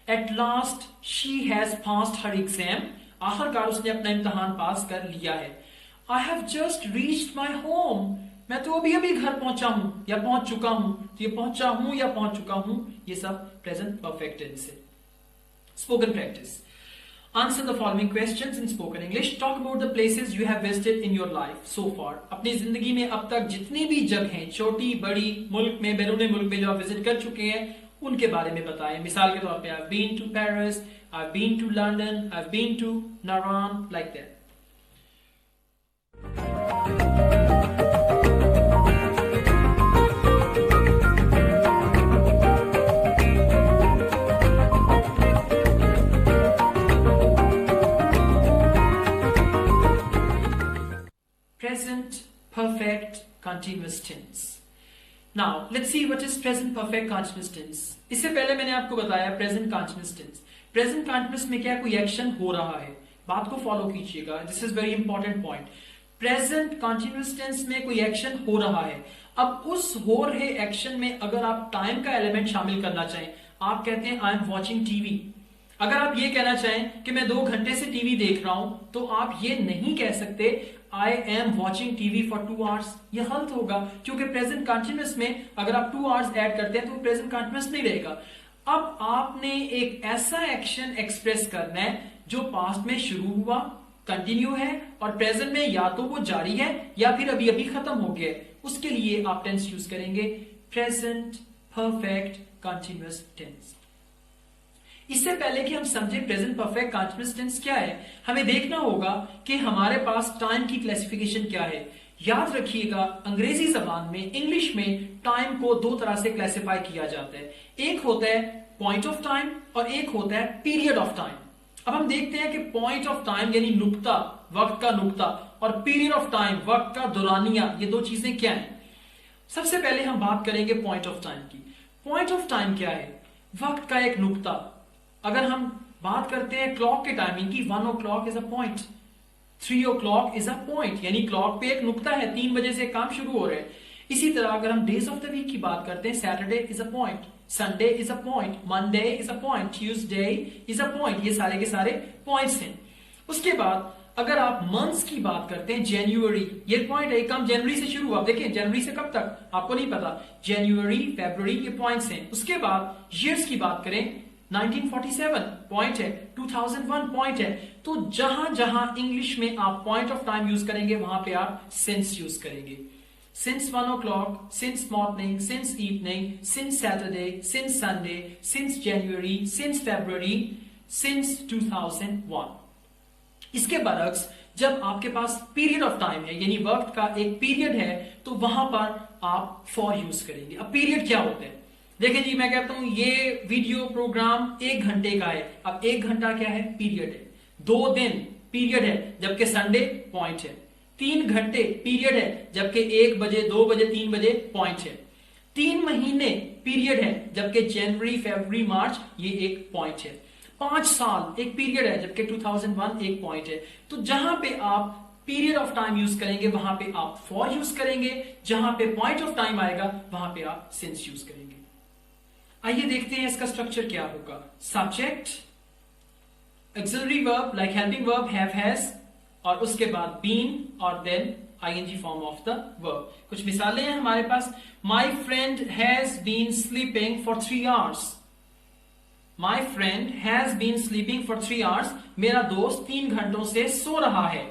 At last she has passed her exam. आखिरकार उसने अपना इम्तिहान पास कर लिया है. I have just reached my home. मैं तो अभी अभी घर पहुंचा हूं या पहुंच चुका हूं. तो ये पहुंचा हूं या पहुंच चुका हूं ये सब प्रेजेंट परफेक्ट टेंस है. Spoken practice. Answer the following questions in spoken English. Talk about the places you have visited in your life so far. अपनी जिंदगी में अब तक जितनी भी जगहें छोटी बड़ी मुल्क में बैरून मुल्क में जो आप विजिट कर चुके हैं उनके बारे में बताएं. मिसाल के तौर पे I've been to Paris, I've been to London, I've been to Naran, like that. Present perfect continuous tense. Now let's see what is present perfect continuous tense. इससे पहले मैंने आपको बताया present continuous tense. Present continuous में क्या कोई action हो रहा है. बात को फॉलो कीजिएगा. This is very important point. Present continuous tense में कोई एक्शन हो रहा है. अब उस हो रहे एक्शन में अगर आप टाइम का एलिमेंट शामिल करना चाहें, आप कहते हैं आई एम वॉचिंग टीवी. अगर आप ये कहना चाहें कि मैं 2 घंटे से टीवी देख रहा हूं तो आप ये नहीं कह सकते I am watching TV for 2 hours. ये गलत होगा क्योंकि प्रेजेंट कंटिन्यूअस में अगर आप 2 hours ऐड करते हैं तो प्रेजेंट कंटिन्यूअस नहीं रहेगा. अब आपने एक ऐसा एक्शन एक्सप्रेस करना है जो पास्ट में शुरू हुआ, कंटिन्यू है और प्रेजेंट में या तो वो जारी है या फिर अभी अभी खत्म हो गया. उसके लिए आप टेंस यूज करेंगे प्रेजेंट परफेक्ट कंटिन्यूअस टेंस. इससे पहले कि हम समझे प्रेजेंट परफेक्ट कंटिन्यूअस टेंस क्या है, हमें देखना होगा कि हमारे पास टाइम की क्लासिफिकेशन क्या है. याद रखिएगा अंग्रेजी जबान में, इंग्लिश में टाइम को 2 तरह से क्लासिफाई किया जाता है. एक होता है पॉइंट ऑफ टाइम और एक होता है पीरियड ऑफ टाइम. अब हम देखते हैं कि पॉइंट ऑफ टाइम यानी नुक्ता, वक्त का नुक्ता, और पीरियड ऑफ टाइम वक्त का दौरानिया, ये 2 चीजें क्या हैं. सबसे पहले हम बात करेंगे पॉइंट ऑफ टाइम की. पॉइंट ऑफ टाइम क्या है? वक्त का एक नुक्ता. अगर हम बात करते हैं क्लॉक के टाइमिंग की, 1 o'clock is a point, 3 o'clock is a point, यानी क्लॉक पे एक नुक्ता है, 3 बजे से काम शुरू हो रहा है. इसी तरह अगर हम डेज ऑफ द वीक की बात करते हैं, Saturday is a point, Sunday is a point, Monday is a point, Tuesday is a point. ये सारे के सारे पॉइंट्स हैं. उसके बाद अगर आप मंथ्स की बात करते हैं, जनवरी ये पॉइंट है, काम जनवरी से शुरू हुआ. देखिए जनवरी से कब तक आपको नहीं पता, जनवरी फरवरी ये पॉइंट्स हैं. उसके बाद ईयर्स की बात करें, 1947 पॉइंट है, 2001 पॉइंट है. तो जहां जहां इंग्लिश में आप पॉइंट ऑफ टाइम यूज करेंगे वहां पे आप सिंस यूज करेंगे. Since 1 o'clock, since morning, since evening, since Saturday, since Sunday, since January, since February, since 2001. इसके बरक्स जब आपके पास पीरियड ऑफ टाइम है यानी वक्त का एक पीरियड है तो वहां पर आप फॉर यूज करेंगे. अब पीरियड क्या होता है? देखिए जी, मैं कहता हूं ये वीडियो प्रोग्राम 1 घंटे का है. अब 1 घंटा क्या है? पीरियड है. 2 दिन पीरियड है, जबकि संडे पॉइंट है. 3 घंटे पीरियड है, जबकि 1 बजे, 2 बजे, 3 बजे पॉइंट है. 3 महीने पीरियड है, जबकि जनवरी फरवरी मार्च ये एक पॉइंट है. 5 साल एक पीरियड है, जबकि 2001 एक पॉइंट है. तो जहां पे आप पीरियड ऑफ टाइम यूज करेंगे वहां पे आप फॉर यूज करेंगे, जहां पे पॉइंट ऑफ टाइम आएगा वहां पे आप सिंस यूज करेंगे। आइए देखते हैं इसका स्ट्रक्चर क्या होगा। Subject, auxiliary verb like helping verb have has, और उसके बाद बीन और then ING form of the verb. कुछ मिसालें हैं हमारे पास। My friend has been sleeping for 3 hours। My friend has been sleeping for 3 hours। मेरा दोस्त 3 घंटों से सो रहा है।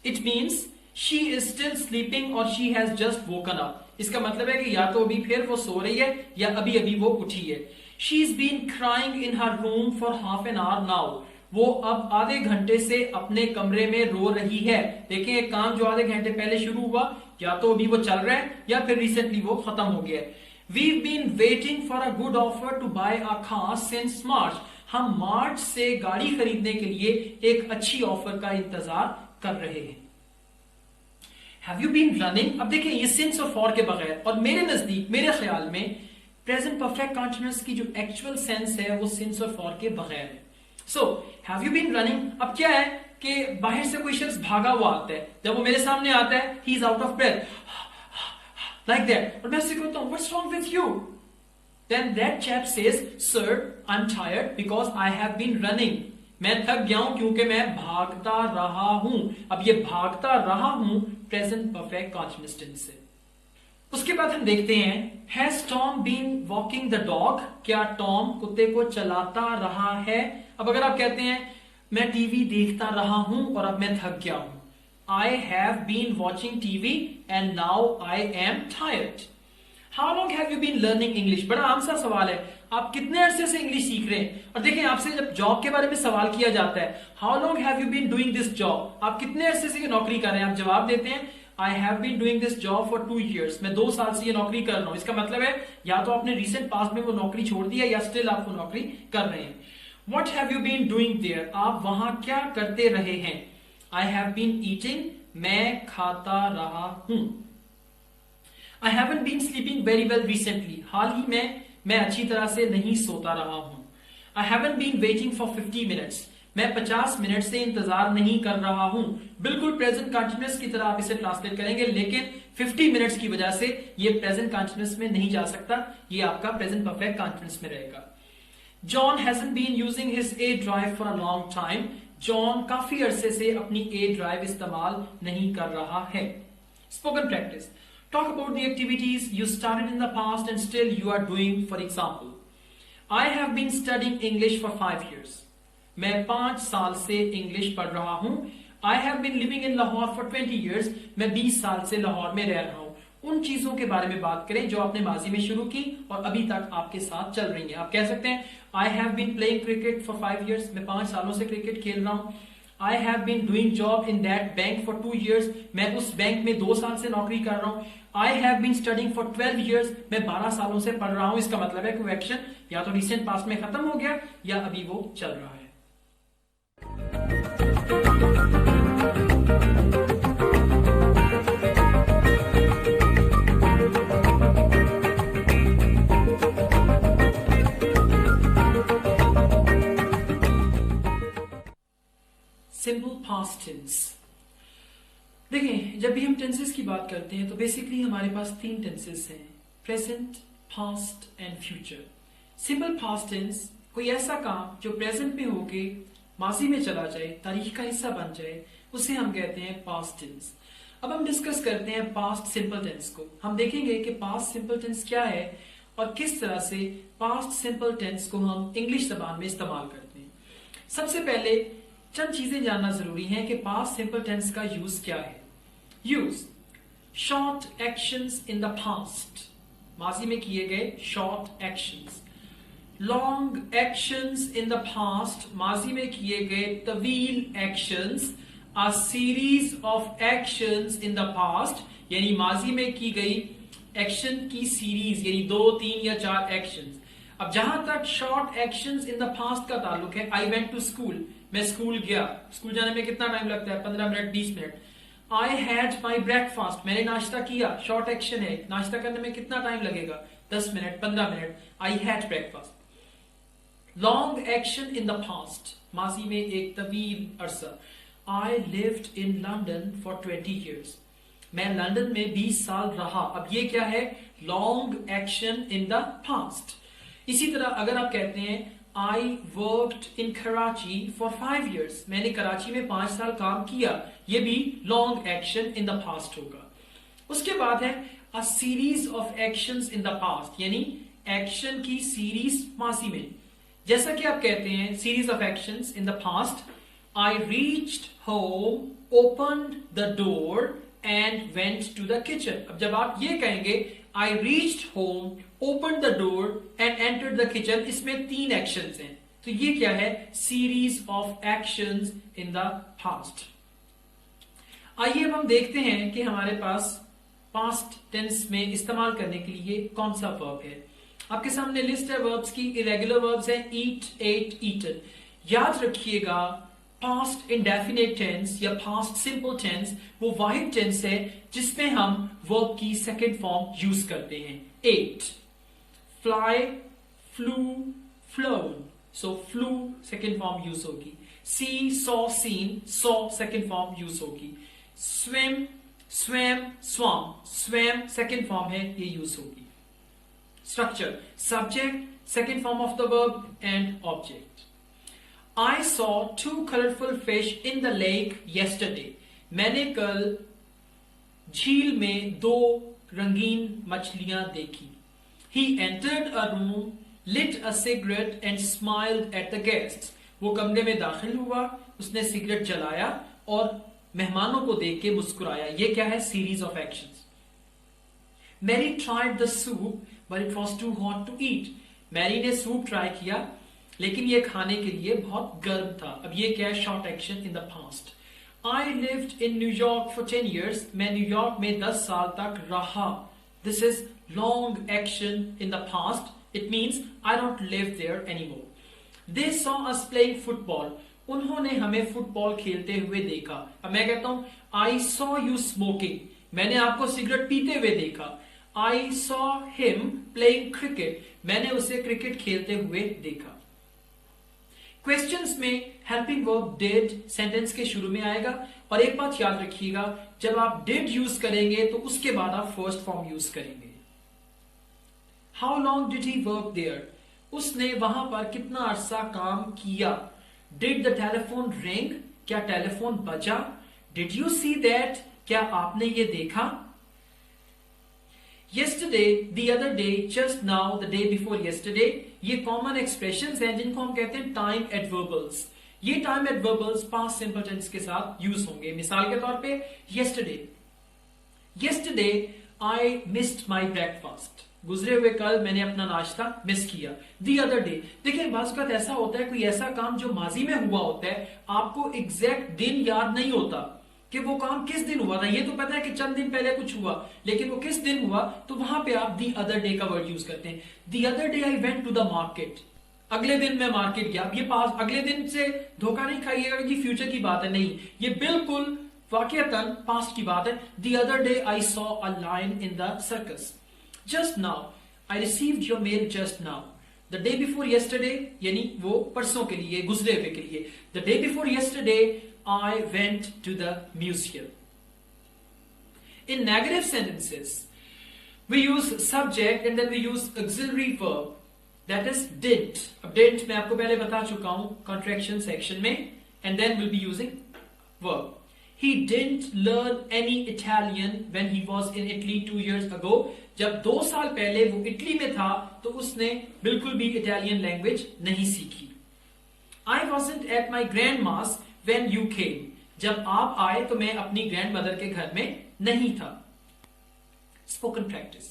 It means she is still sleeping और she has just woken up. इसका मतलब है कि या तो अभी फिर वो सो रही है या अभी अभी वो उठी है। She is been crying in her room for half an hour now. वो अब आधे घंटे से अपने कमरे में रो रही है। देखिए एक काम जो आधे घंटे पहले शुरू हुआ या तो अभी वो चल रहा है या फिर रिसेंटली वो खत्म हो गया है। We've been waiting for a good offer to buy a car since March। हम मार्च से गाड़ी खरीदने के लिए एक अच्छी ऑफर का इंतजार कर रहे हैं। Have you been running? अब देखिए ये since और for के बगैर, और मेरे नजदीक, मेरे ख्याल में प्रेजेंट परफेक्ट कंटीन्यूअस की जो एक्चुअल सेंस है वो since और for के बगैर है। So, have you been running? अब क्या है कि बाहर से कोई शख्स भागा हुआ आता है, जब वो मेरे सामने आता है he is out of breath like that, और मैं उससे कहता हूं what's wrong with you? Then that chap says sir I'm tired because I have been running। मैं थक गया हूं क्योंकि मैं भागता रहा हूं। अब ये भागता रहा हूं प्रेजेंट परफेक्ट कंटीन्यूअस टेंस से। उसके बाद हम देखते हैं has Tom been walking the dog. क्या टॉम कुत्ते को चलाता रहा है? अब अगर आप कहते हैं मैं टीवी देखता रहा हूं और अब मैं थक गया हूं, I have been watching TV and now I am tired. How long have you been learning English? बड़ा आम सा सवाल है, आप कितने अरसे से इंग्लिश सीख रहे हैं? और देखिए आपसे जब जॉब के बारे में सवाल किया जाता है how long have you been doing this job, आप कितने अरसे से ये नौकरी कर रहे हैं? आप जवाब देते हैं I have been doing this job for 2 years। मैं 2 साल से ये नौकरी कर रहा हूं। इसका मतलब है या तो आपने रिसेंट पास्ट में वो नौकरी छोड़ दी है या स्टिल आप वो नौकरी कर रहे हैं। What have you been doing there? आप वहां क्या करते रहे हैं? I have been eating, मैं खाता रहा हूं। I haven't been sleeping very well recently। हाल ही में मैं अच्छी तरह से नहीं सोता रहा हूं। I haven't been waiting for 50 minutes। मैं 50 मिनट से इंतजार नहीं कर रहा हूं। बिल्कुल प्रेजेंट कंटीन्यूअस की तरह आप इसे ट्रांसलेट करेंगे, लेकिन 50 मिनट्स की वजह से ये प्रेजेंट कंटीन्यूअस में नहीं जा सकता, ये आपका प्रेजेंट परफेक्ट कंटीन्यूअस में रहेगा। John hasn't been using his A drive for a long time। John काफी अरसे से अपनी A drive इस्तेमाल नहीं कर रहा है। Spoken practice। Talk about the activities you started in the past and still you are doing। For example, I have been studying English for 5 years। मैं 5 साल से इंग्लिश पढ़ रहा हूं। I have been living in Lahore for 20 years। मैं 20 साल से लाहौर में रह रहा हूं। उन चीजों के बारे में बात करें जो आपने माजी में शुरू की और अभी तक आपके साथ चल रही हैं। आप कह सकते हैं I have been playing cricket for 5 years। मैं 5 सालों से क्रिकेट खेल रहा हूं। I have been doing job in that bank for 2 years। मैं उस बैंक में 2 साल से नौकरी कर रहा हूं। I have been studying for 12 years। मैं 12 सालों से पढ़ रहा हूं। इसका मतलब है कि वो एक्शन या तो रिसेंट पास्ट में खत्म हो गया या अभी वो चल रहा है। Simple past tense. देखिए जब भी हम टेंसेस की बात करते हैं तो बेसिकली हमारे पास 3 टेंसेस हैं, present, past and future. Simple past tense कोई ऐसा काम जो प्रेजेंट में होके माजी में चला जाए, तारीख का हिस्सा बन जाए, उसे हम कहते हैं पास्ट टेंस। अब हम डिस्कस करते हैं पास्ट सिंपल टेंस को। हम देखेंगे कि पास्ट सिंपल टेंस क्या है और किस तरह से पास्ट सिंपल टेंस को हम इंग्लिश जबान में इस्तेमाल करते हैं। सबसे पहले चंद चीजें जानना जरूरी है कि पास्ट सिंपल टेंस का यूज क्या है। Use short actions in the past, माजी में किए गए short actions. Long actions in the past, माजी में किए गए तवील actions. A series of actions in the past, यानी माजी में की गई एक्शन की सीरीज, यानी 2, 3 या 4 एक्शंस। अब जहां तक short actions in the past का ताल्लुक है, आई वेंट टू स्कूल, मैं स्कूल गया। स्कूल जाने में कितना टाइम लगता है? 15 minute, 20 minute. I had my breakfast, मैंने नाश्ता किया, शॉर्ट एक्शन है। नाश्ता करने में कितना टाइम लगेगा? 10 minute, 15 minute. I had breakfast. Long action in the past, माजी में एक तवील अरसा। I lived in London for 20 years. मैं लंदन में 20 साल रहा. अब ये क्या है? Long action in the past. इसी तरह अगर आप कहते हैं I worked in Karachi for 5 years. मैंने कराची में 5 साल काम किया. ये भी long action in the past होगा. उसके बाद है a series of actions in the past, यानी एक्शन की सीरीज मासी में. जैसा कि आप कहते हैं series of actions in the past. I reached home, opened the door and went to the kitchen. अब जब आप ये कहेंगे I reached home, opened the door and entered the kitchen, इसमें 3 एक्शंस हैं. तो ये क्या है? Series of actions in the past. आइए अब हम देखते हैं कि हमारे पास पास्ट टेंस में इस्तेमाल करने के लिए कौन सा वर्ब है. आपके सामने लिस्ट है वर्ब्स की. इरेगुलर वर्ब्स है ईट, एट, ईटन. याद रखिएगा पास्ट इंडेफिनिट टेंस या पास्ट सिंपल टेंस वो वाहिद टेंस है जिसमें हम वर्ब की सेकंड फॉर्म यूज करते हैं. Ate, fly, flew, flown. So flew second form use होगी. See, saw, seen, saw second form use होगी. Swim, swam, swam, swam second form है, ये यूज होगी. Structure, subject, second form of the verb and object. I saw 2 colorful fish in the lake yesterday. मैंने कल झील में 2 रंगीन मछलियां देखी. He entered a room, lit a cigarette and smiled at the guests. वो कमरे में दाखिल हुआ, उसने सिगरेट जलाया और मेहमानों को देख के मुस्कुराया. ये क्या है? Series of actions. Mary tried the soup but it was too hot to eat. Mary ने सूप ट्राई किया लेकिन ये खाने के लिए बहुत गर्म था. अब ये क्या है? Short action in the past. I lived in New York for 10 years. मैं न्यूयॉर्क में 10 साल तक रहा. This is long action in the past. It means I don't live there anymore. They saw us playing football. उन्होंने हमें football खेलते हुए देखा. अब मैं कहता हूं आई सॉ यू स्मोकिंग. मैंने आपको सिगरेट पीते हुए देखा. I saw him playing cricket. मैंने उसे क्रिकेट खेलते हुए देखा. क्वेश्चंस में हेल्पिंग वर्ब डिड सेंटेंस के शुरू में आएगा. और एक बात याद रखिएगा, जब आप डिड यूज करेंगे तो उसके बाद आप फर्स्ट फॉर्म यूज करेंगे. How long did he work there. उसने वहां पर कितना अरसा काम किया. Did the telephone ring? क्या टेलीफोन बजा? Did you see that? क्या आपने ये देखा? Yesterday, the other day, just now, the day before yesterday. ये कॉमन एक्सप्रेशंस हैं जिनको हम कहते हैं टाइम एडवर्बल्स. ये टाइम एडवर्बल्स पास्ट सिंपल टेंस के साथ यूज होंगे. मिसाल के तौर पे yesterday. Yesterday, I missed my breakfast. गुजरे हुए कल मैंने अपना नाश्ता मिस किया. दी अदर डे. देखिए बात ऐसा होता है, कोई ऐसा काम जो माजी में हुआ होता है, आपको एग्जैक्ट दिन याद नहीं होता कि वो काम किस दिन हुआ था. ये तो पता है कि चंद दिन पहले कुछ हुआ, लेकिन वो किस दिन हुआ, तो वहां पे आप दी अदर डे का वर्ड यूज करते हैं. The other day I went to the market. अगले दिन मैं मार्केट गया. अब ये पास अगले दिन से धोखा नहीं खाइएगा कि फ्यूचर की बात है. नहीं, ये बिल्कुल वाकईतन पास्ट की बात है. The other day I saw a lion in the circus. Just now, I received your mail just now. The day before yesterday, यानी वो परसों के लिए, गुजरे हुए के लिए. The day before yesterday, I went to the museum. In negative sentences, we use subject and then we use auxiliary verb. That is didn't. अब didn't मैं आपको पहले बता चुका हूं contraction section में. And then we'll be using verb. He didn't learn any Italian when he was in Italy 2 years ago. जब 2 साल पहले वो इटली में था तो उसने बिल्कुल भी इटालियन लैंग्वेज नहीं सीखी. I wasn't at my grandma's when you came. जब आप आए तो मैं अपनी ग्रैंडमदर के घर में नहीं था. Spoken practice.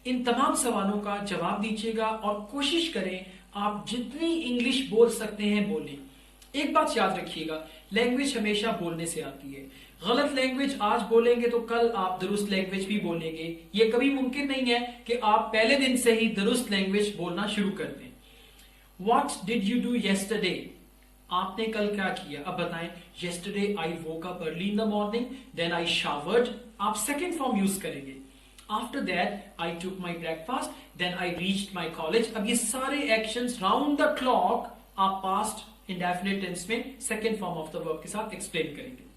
इन तमाम सवालों का जवाब दीजिएगा और कोशिश करें आप जितनी इंग्लिश बोल सकते हैं बोलें. एक बात याद रखिएगा, लैंग्वेज हमेशा बोलने से आती है. गलत लैंग्वेज आज बोलेंगे तो कल आप दुरुस्त लैंग्वेज भी बोलेंगे. ये कभी मुमकिन नहीं है कि आप पहले दिन से ही दुरुस्त लैंग्वेज बोलना शुरू कर दें. What did you do yesterday? आपने कल क्या किया? अब बताएं. Yesterday I woke up early in the morning, then I showered. आप सेकेंड फॉर्म यूज करेंगे. After that I took my breakfast, then I reached my college. अब ये सारे एक्शंस राउंड द क्लॉक आप पास्ट इंडेफिनिट टेंस में second form of the verb के साथ explain करेंगे।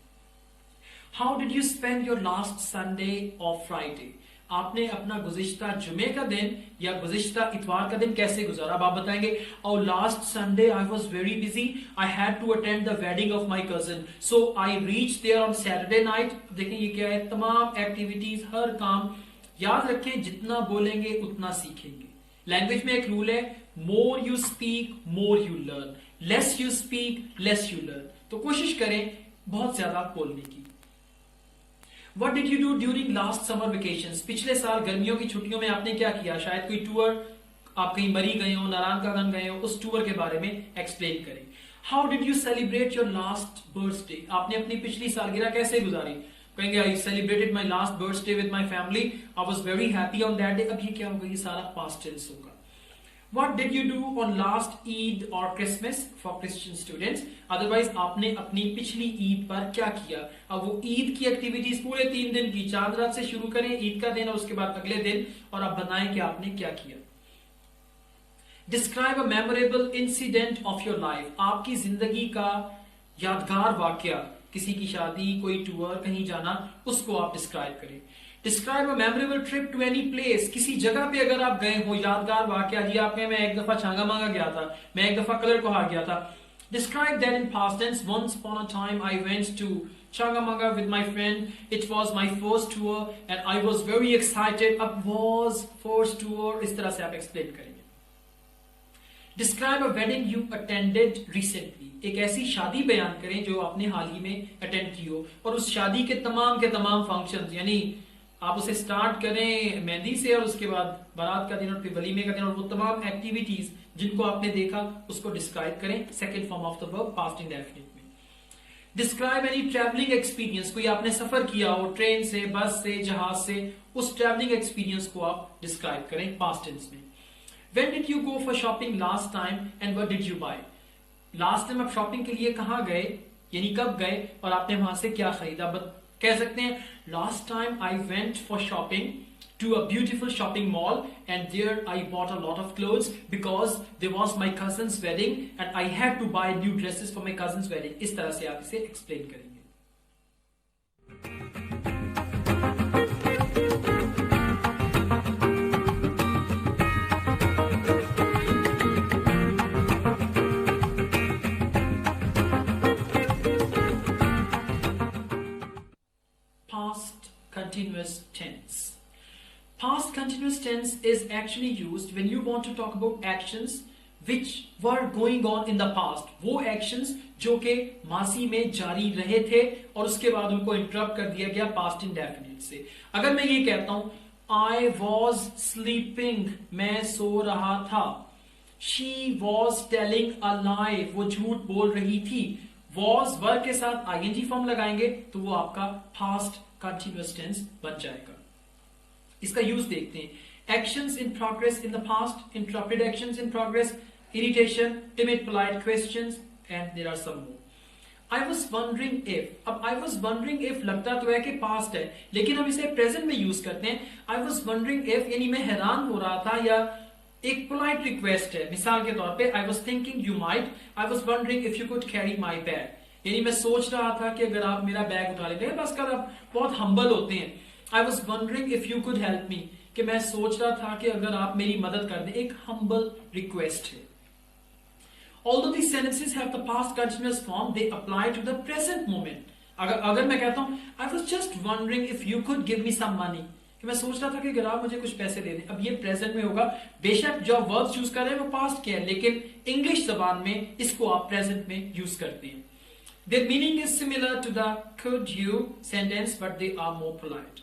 How did you spend your last Sunday और Friday? आपने अपना गुज़िश्ता जुमे का दिन या गुज़िश्ता इतवार का दिन कैसे गुजारा? अब आप बताएंगे, और last Sunday I was very busy, I had to attend the wedding of my cousin, so I reach there on Saturday night. देखें ये क्या है, तमाम एक्टिविटीज, हर काम। याद रखें, जितना बोलेंगे उतना सीखेंगे। लैंग्वेज में एक रूल है, more you speak more you learn, less you speak less you learn. तो कोशिश करें बहुत ज्यादा बोलने की। What did you do during last summer vacations? पिछले साल गर्मियों की छुट्टियों में आपने क्या किया? शायद कोई टूर, आप कहीं मरी गए हो, नारायण का गन गए हो, उस टूर के बारे में एक्सप्लेन करें। How did you celebrate your last birthday? आपने अपनी पिछली सालगिरह कैसे गुजारी? कहेंगे I celebrated my last birthday with my family. I was very happy on that day. अब ये क्या होगा? ये सारा past tense होगा। What did you do on last Eid or Christmas for Christian students? Otherwise, आपने अपनी पिछली ईद पर क्या किया? अब वो ईद की एक्टिविटीज पूरे 3 दिन की, चांद रात से शुरू करें ईद का दिन और उसके बाद अगले दिन, और आप बताएं कि आपने क्या किया। Describe a memorable incident of your life. आपकी जिंदगी का यादगार वाकया, किसी की शादी, कोई टूर, कहीं जाना, उसको आप डिस्क्राइब करें। Describe a memorable trip to any place. किसी जगह पे अगर आप गए हो, यादगार वाकया। जी आप कहें मैं एक दफा छांगामांगा गया था, मैं एक दफा कलर कोहार गया था। Describe that in past tense. Once upon a time I went to Changamanga with my friend. It was my first tour and I was very excited. अब was first tour, इस तरह से आप एक्सप्लेन करेंगे। Describe a wedding you attended recently. एक ऐसी शादी बयान करें जो आपने हाल ही में अटेंड की हो, और उस शादी के तमाम फंक्शंस, यानी आप उसे स्टार्ट करें मेहंदी से और उसके बाद बारात का दिन और फिर वलीमे का दिन, और वो तमाम एक्टिविटीज जिनको आपने देखा उसको डिस्क्राइब करें। Second form of the verb past indefinite में। Describe any travelling experience. कोई आपने सफर किया हो ट्रेन से, बस से, जहाज से, उस ट्रैवलिंग एक्सपीरियंस को आप डिस्क्राइब करें पास्ट टेंस में। When did you go for shopping last time and what did you buy? Last time आप शॉपिंग के लिए कहाँ गए, यानी कब गए और आपने वहां से क्या खरीदा? कह सकते हैं last time I went for shopping to a beautiful shopping mall and there I bought a lot of clothes because there was my cousin's wedding and I had to buy new dresses for my cousin's wedding. इस तरह से आप इसे explain करेंगे। Past continuous tense. Past continuous tense is actually used when you want to talk about actions which were going on in the past. वो actions जो कि माजी में जारी रहे थे और उसके बाद उनको इंटरप्ट कर दिया गया past indefinite से। अगर मैं ये कहता हूं I was sleeping, मैं सो रहा था। She was telling a lie, वो झूठ बोल रही थी। Was वर्ब के साथ ing फॉर्म लगाएंगे तो वो आपका past continuous tense बन जाएगा। इसका यूज देखते हैं। Actions in progress in the past, interrupted actions in progress, irritation, timid polite questions and there are some more. I was wondering if, अब आई वाज वंडरिंग इफ लगता तो है कि पास्ट है, लेकिन हम इसे प्रेजेंट में यूज करते हैं। आई वाज वंडरिंग इफ यानी मैं हैरान हो रहा था, या एक पोलाइट रिक्वेस्ट है। मिसाल के तौर पे I was thinking you might, I was wondering if you could carry my bag, यानी मैं सोच रहा था कि अगर आप मेरा बैग उठा लेते हैं। बस कर आप बहुत हम्बल होते हैं। I was wondering if you could help me, कि मैं सोच रहा था कि अगर आप मेरी मदद कर दें। एक humble request है। Although these sentences have the past continuous form, they apply to the present moment. अगर मैं कहता हूं I was just wondering if you could give me some money, कि मैं सोच रहा था कि अगर आप मुझे कुछ पैसे दे दें। अब ये प्रेजेंट में होगा, बेशक जो वर्ब यूज कर रहे हैं वो पास्ट के है, लेकिन इंग्लिश जबान में इसको आप प्रेजेंट में यूज करते हैं। Their meaning is similar to the could you sentence, but they are more polite.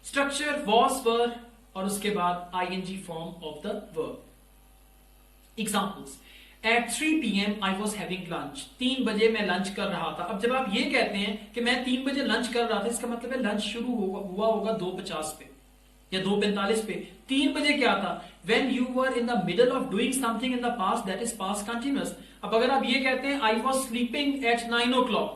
Structure was were और उसके बाद ing form of the verb. Examples. At 3 PM I was having lunch. 3 बजे मैं lunch कर रहा था। अब जब आप ये कहते हैं कि मैं 3 बजे लंच कर रहा था, इसका मतलब है लंच शुरू हुआ होगा 2:50 पे या 2:45 पे। 3 बजे क्या था? When you were in the middle of doing something in the past, that is past continuous. अब अगर आप ये कहते हैं I was sleeping at 9 o'clock,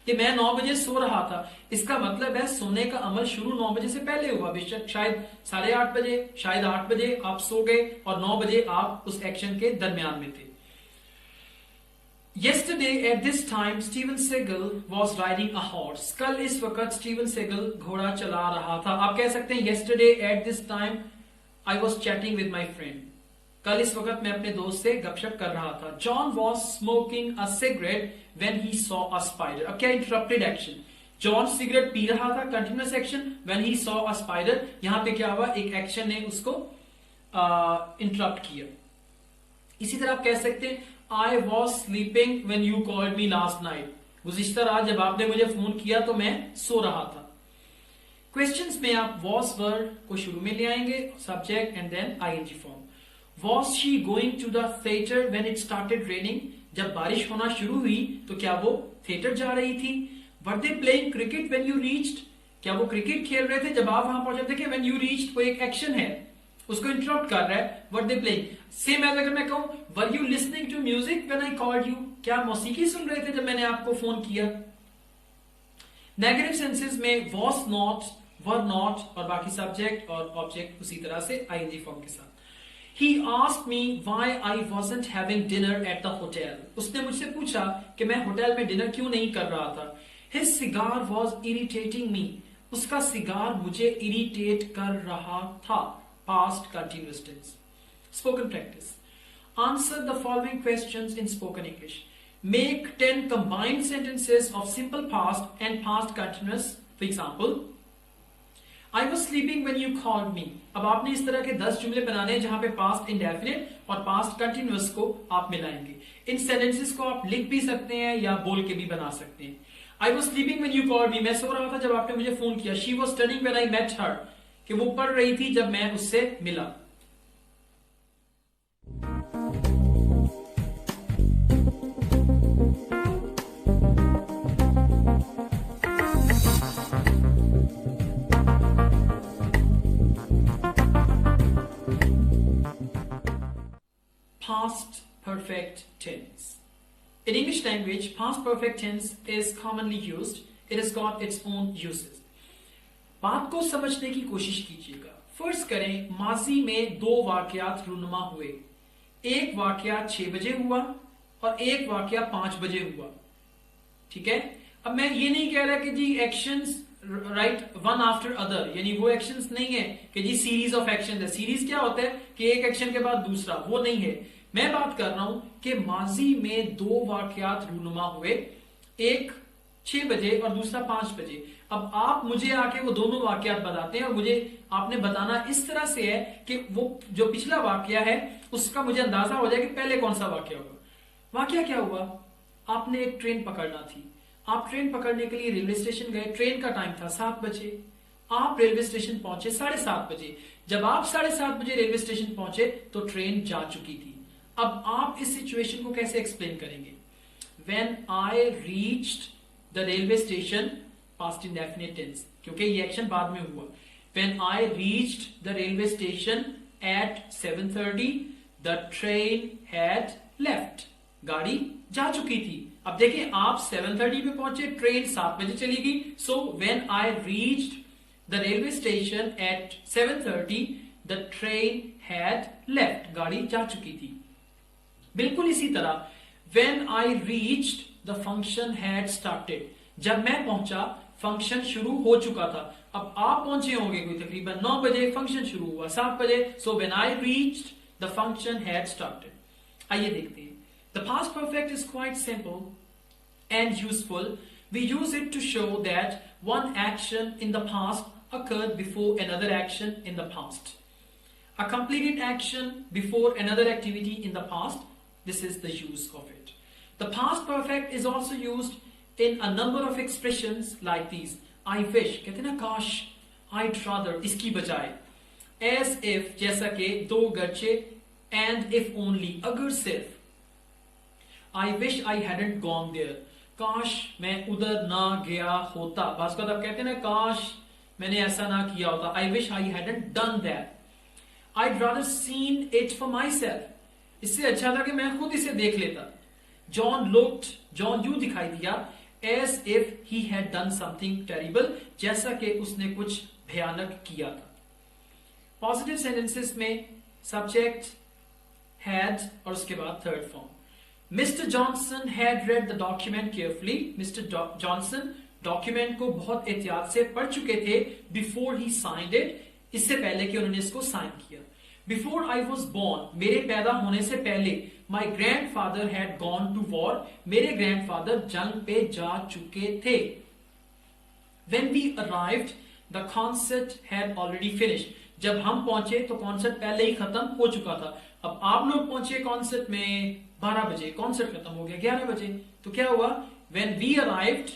कि मैं 9 बजे सो रहा था, इसका मतलब है सोने का अमल शुरू 9 बजे से पहले हुआ। बेशक शायद 8:30 बजे, शायद 8 बजे आप सो गए और 9 बजे आप उस एक्शन के दरमियान में थे। Yesterday at this time Steven Seagal was riding a horse. कल इस वक्त स्टीवन सेगल घोड़ा चला रहा था. आप कह सकते हैं yesterday at this time I was chatting with my friend. कल इस वक्त मैं अपने दोस्त से गपशप कर रहा था. John was smoking a cigarette when he saw a spider. अब क्या interrupted action? John cigarette P रहा था, continuous action. When he saw a spider, यहां पे क्या हुआ? एक एक्शन ने उसको इंटरप्ट किया. इसी तरह आप कह सकते हैं I was sleeping when you called me last night. गुज़िश्ता रात जब आपने मुझे फोन किया तो मैं सो रहा था. क्वेश्चंस में आप was verb को शुरू में ले आएंगे, subject and then ing form. Was she going to the theater when it started raining? जब बारिश होना शुरू हुई तो क्या वो थिएटर जा रही थी? Were they playing cricket when you reached? क्या वो क्रिकेट खेल रहे थे जब आप वहां पहुंचे? देखिए when you reached कोई एक एक्शन है, उसको इंटरप्ट कर रहा है. What they playing? Same as अगर मैं कहूं Were you listening to music when I called you? क्या मौसीकी सुन रहे थे जब मैंने आपको फोन किया? नेगेटिव सेंसेस में was not, were not और बाकी सब्जेक्ट और ऑब्जेक्ट उसी तरह से ing फॉर्म के साथ. He asked me why I wasn't having dinner at the hotel. उसने मुझसे पूछा कि मैं होटल में डिनर क्यों नहीं कर रहा था. His cigar was irritating me. उसका सिगार मुझे इरिटेट कर रहा था. Past continuous tense. Spoken practice. Answer the following questions in spoken English. Make 10 combined sentences of simple past and past continuous. For example, I was sleeping when you called me. अब आपने इस तरह के 10 जुमले बनाने हैं जहां पे past indefinite और past continuous को आप मिलाएंगे. इन sentences को आप लिख भी सकते हैं या बोल के भी बना सकते हैं. I was sleeping when you called me. मैं सो रहा था जब आपने मुझे फोन किया. She was studying when I met her. कि वो पढ़ रही थी जब मैं उससे मिला. Past perfect tense. In English language, past perfect tense is commonly used. It has got its own uses. बात को समझने की कोशिश कीजिएगा. फर्ज करें माजी में 2 वाकयात रूनुमा हुए. एक वाकया 6 बजे हुआ और एक वाकया 5 बजे हुआ. ठीक है. अब मैं ये नहीं कह रहा कि जी actions right one after other, यानी वो एक्शंस नहीं है कि जी सीरीज ऑफ एक्शन है. सीरीज क्या होता है कि एक एक्शन के बाद दूसरा, वो नहीं है. मैं बात कर रहा हूं कि माजी में 2 वाकयात रूनुमा हुए, एक 6 बजे और दूसरा 5 बजे. अब आप मुझे आके वो दोनों वाकयात बताते हैं और मुझे आपने बताना इस तरह से है कि वो जो पिछला वाकया है उसका मुझे अंदाजा हो जाए कि पहले कौन सा वाकया होगा. वाकया क्या हुआ? आपने एक ट्रेन पकड़ना थी. आप ट्रेन पकड़ने के लिए रेलवे स्टेशन गए. ट्रेन का टाइम था 7 बजे. आप रेलवे स्टेशन पहुंचे 7:30 बजे. जब आप 7:30 बजे रेलवे स्टेशन पहुंचे तो ट्रेन जा चुकी थी. अब आप इस सिचुएशन को कैसे एक्सप्लेन करेंगे? When I reached the railway station, past indefinite tense, क्योंकि ये एक्शन बाद में हुआ. When I reached the railway station at 7:30, the train had left. गाड़ी जा चुकी थी. अब देखिए आप 7:30 पे पहुंचे, ट्रेन 7 बजे चली गई. So when I reached the railway station at 7:30, the train had left. गाड़ी जा चुकी थी. बिल्कुल इसी तरह when I reached, the function had started. जब मैं पहुंचा फंक्शन शुरू हो चुका था. अब आप पहुंचे होंगे कोई तकरीबन 9 बजे, फंक्शन शुरू हुआ 7 बजे. So when I reached, the function had started. आइए देखते हैं. The past perfect is quite simple and useful. We use it to show that one action in the past occurred before another action in the past. A completed action before another activity in the past. This is the use of it. The past perfect is also used in a number of expressions like these. I wish, कहते हैं ना काश. I'd rather, इसकी बजाय. As if, जैसा कि, दो गरचे, and if only, अगर सिर्फ. I wish I hadn't gone there. काश मैं उधर ना गया होता. बात आप कहते हैं ना काश मैंने ऐसा ना किया होता. I wish I hadn't done that. I'd rather seen it for myself. इससे अच्छा था कि मैं खुद इसे देख लेता. John looked, John यूं दिखाई दिया, as if he had done something terrible, जैसा कि उसने कुछ भयानक किया था. पॉजिटिव सेंटेंसेस में सब्जेक्ट had और उसके बाद third form. Mister Johnson had read the document carefully. Mister Johnson document को बहुत एहतियात से पढ़ चुके थे बिफोर ही साइंड इट, इससे पहले कि उन्होंने इसको साइन किया। बिफोर आई वॉज बोर्न, मेरे पैदा होने से पहले, my grandfather had gone to war, मेरे ग्रैंडफादर जंग पे जा चुके थे। When we arrived, the concert had already finished. जब हम पहुंचे तो कॉन्सर्ट पहले ही खत्म हो चुका था। अब आप लोग पहुंचे कॉन्सर्ट में 12 बजे, कॉन्सर्ट खत्म हो गया 11 बजे, तो क्या हुआ? When we arrived,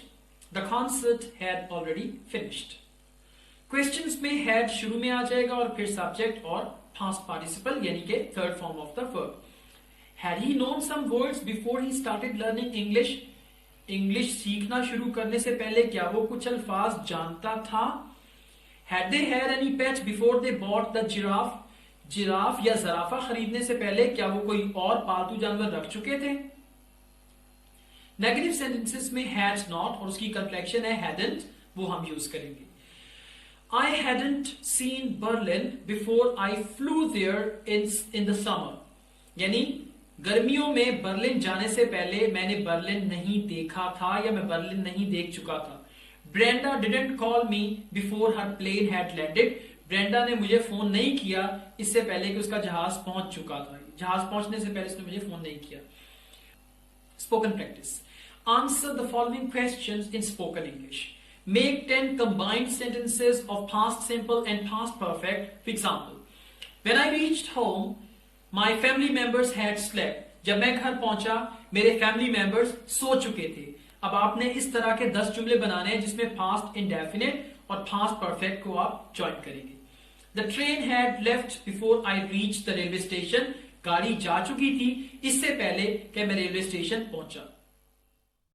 the concert had already finished. Questions में had शुरू में आ जाएगा और फिर सब्जेक्ट और past participle यानी कि third form of the verb. Had he known some words before he started learning English? English सीखना शुरू करने से पहले क्या वो कुछ अल्फाज जानता था? Had they had any pets before they bought the giraffe? Giraffe या जराफा खरीदने से पहले क्या वो कोई और पालतू जानवर रख चुके थे? नेगेटिव सेंटेंसेस में had not और उसकी कंप्लेक्शन है hadn't, वो हम यूज करेंगे। I hadn't seen Berlin before I flew there in the summer, यानी गर्मियों में बर्लिन जाने से पहले मैंने बर्लिन नहीं देखा था या मैं बर्लिन नहीं देख चुका था। Brenda didn't call me before her plane had landed, Brenda ने मुझे फोन नहीं किया इससे पहले कि उसका जहाज पहुंच चुका था। जहाज पहुंचने से पहले उसने मुझे फोन नहीं किया। Spoken practice. Answer the following questions in spoken English. Make 10 combined sentences of past simple and past perfect. For example, when I reached home, My family members had slept. जब मैं घर पहुंचा मेरे फैमिली मेंबर्स सो चुके थे। अब आपने इस तरह के 10 जुमले बनाने हैं जिसमें पास्ट इंडेफिनिट और पास्ट परफेक्ट को आप ज्वाइन करेंगे। The train had left before I reached the railway station. गाड़ी जा चुकी थी इससे पहले कि मैं रेलवे स्टेशन पहुंचा।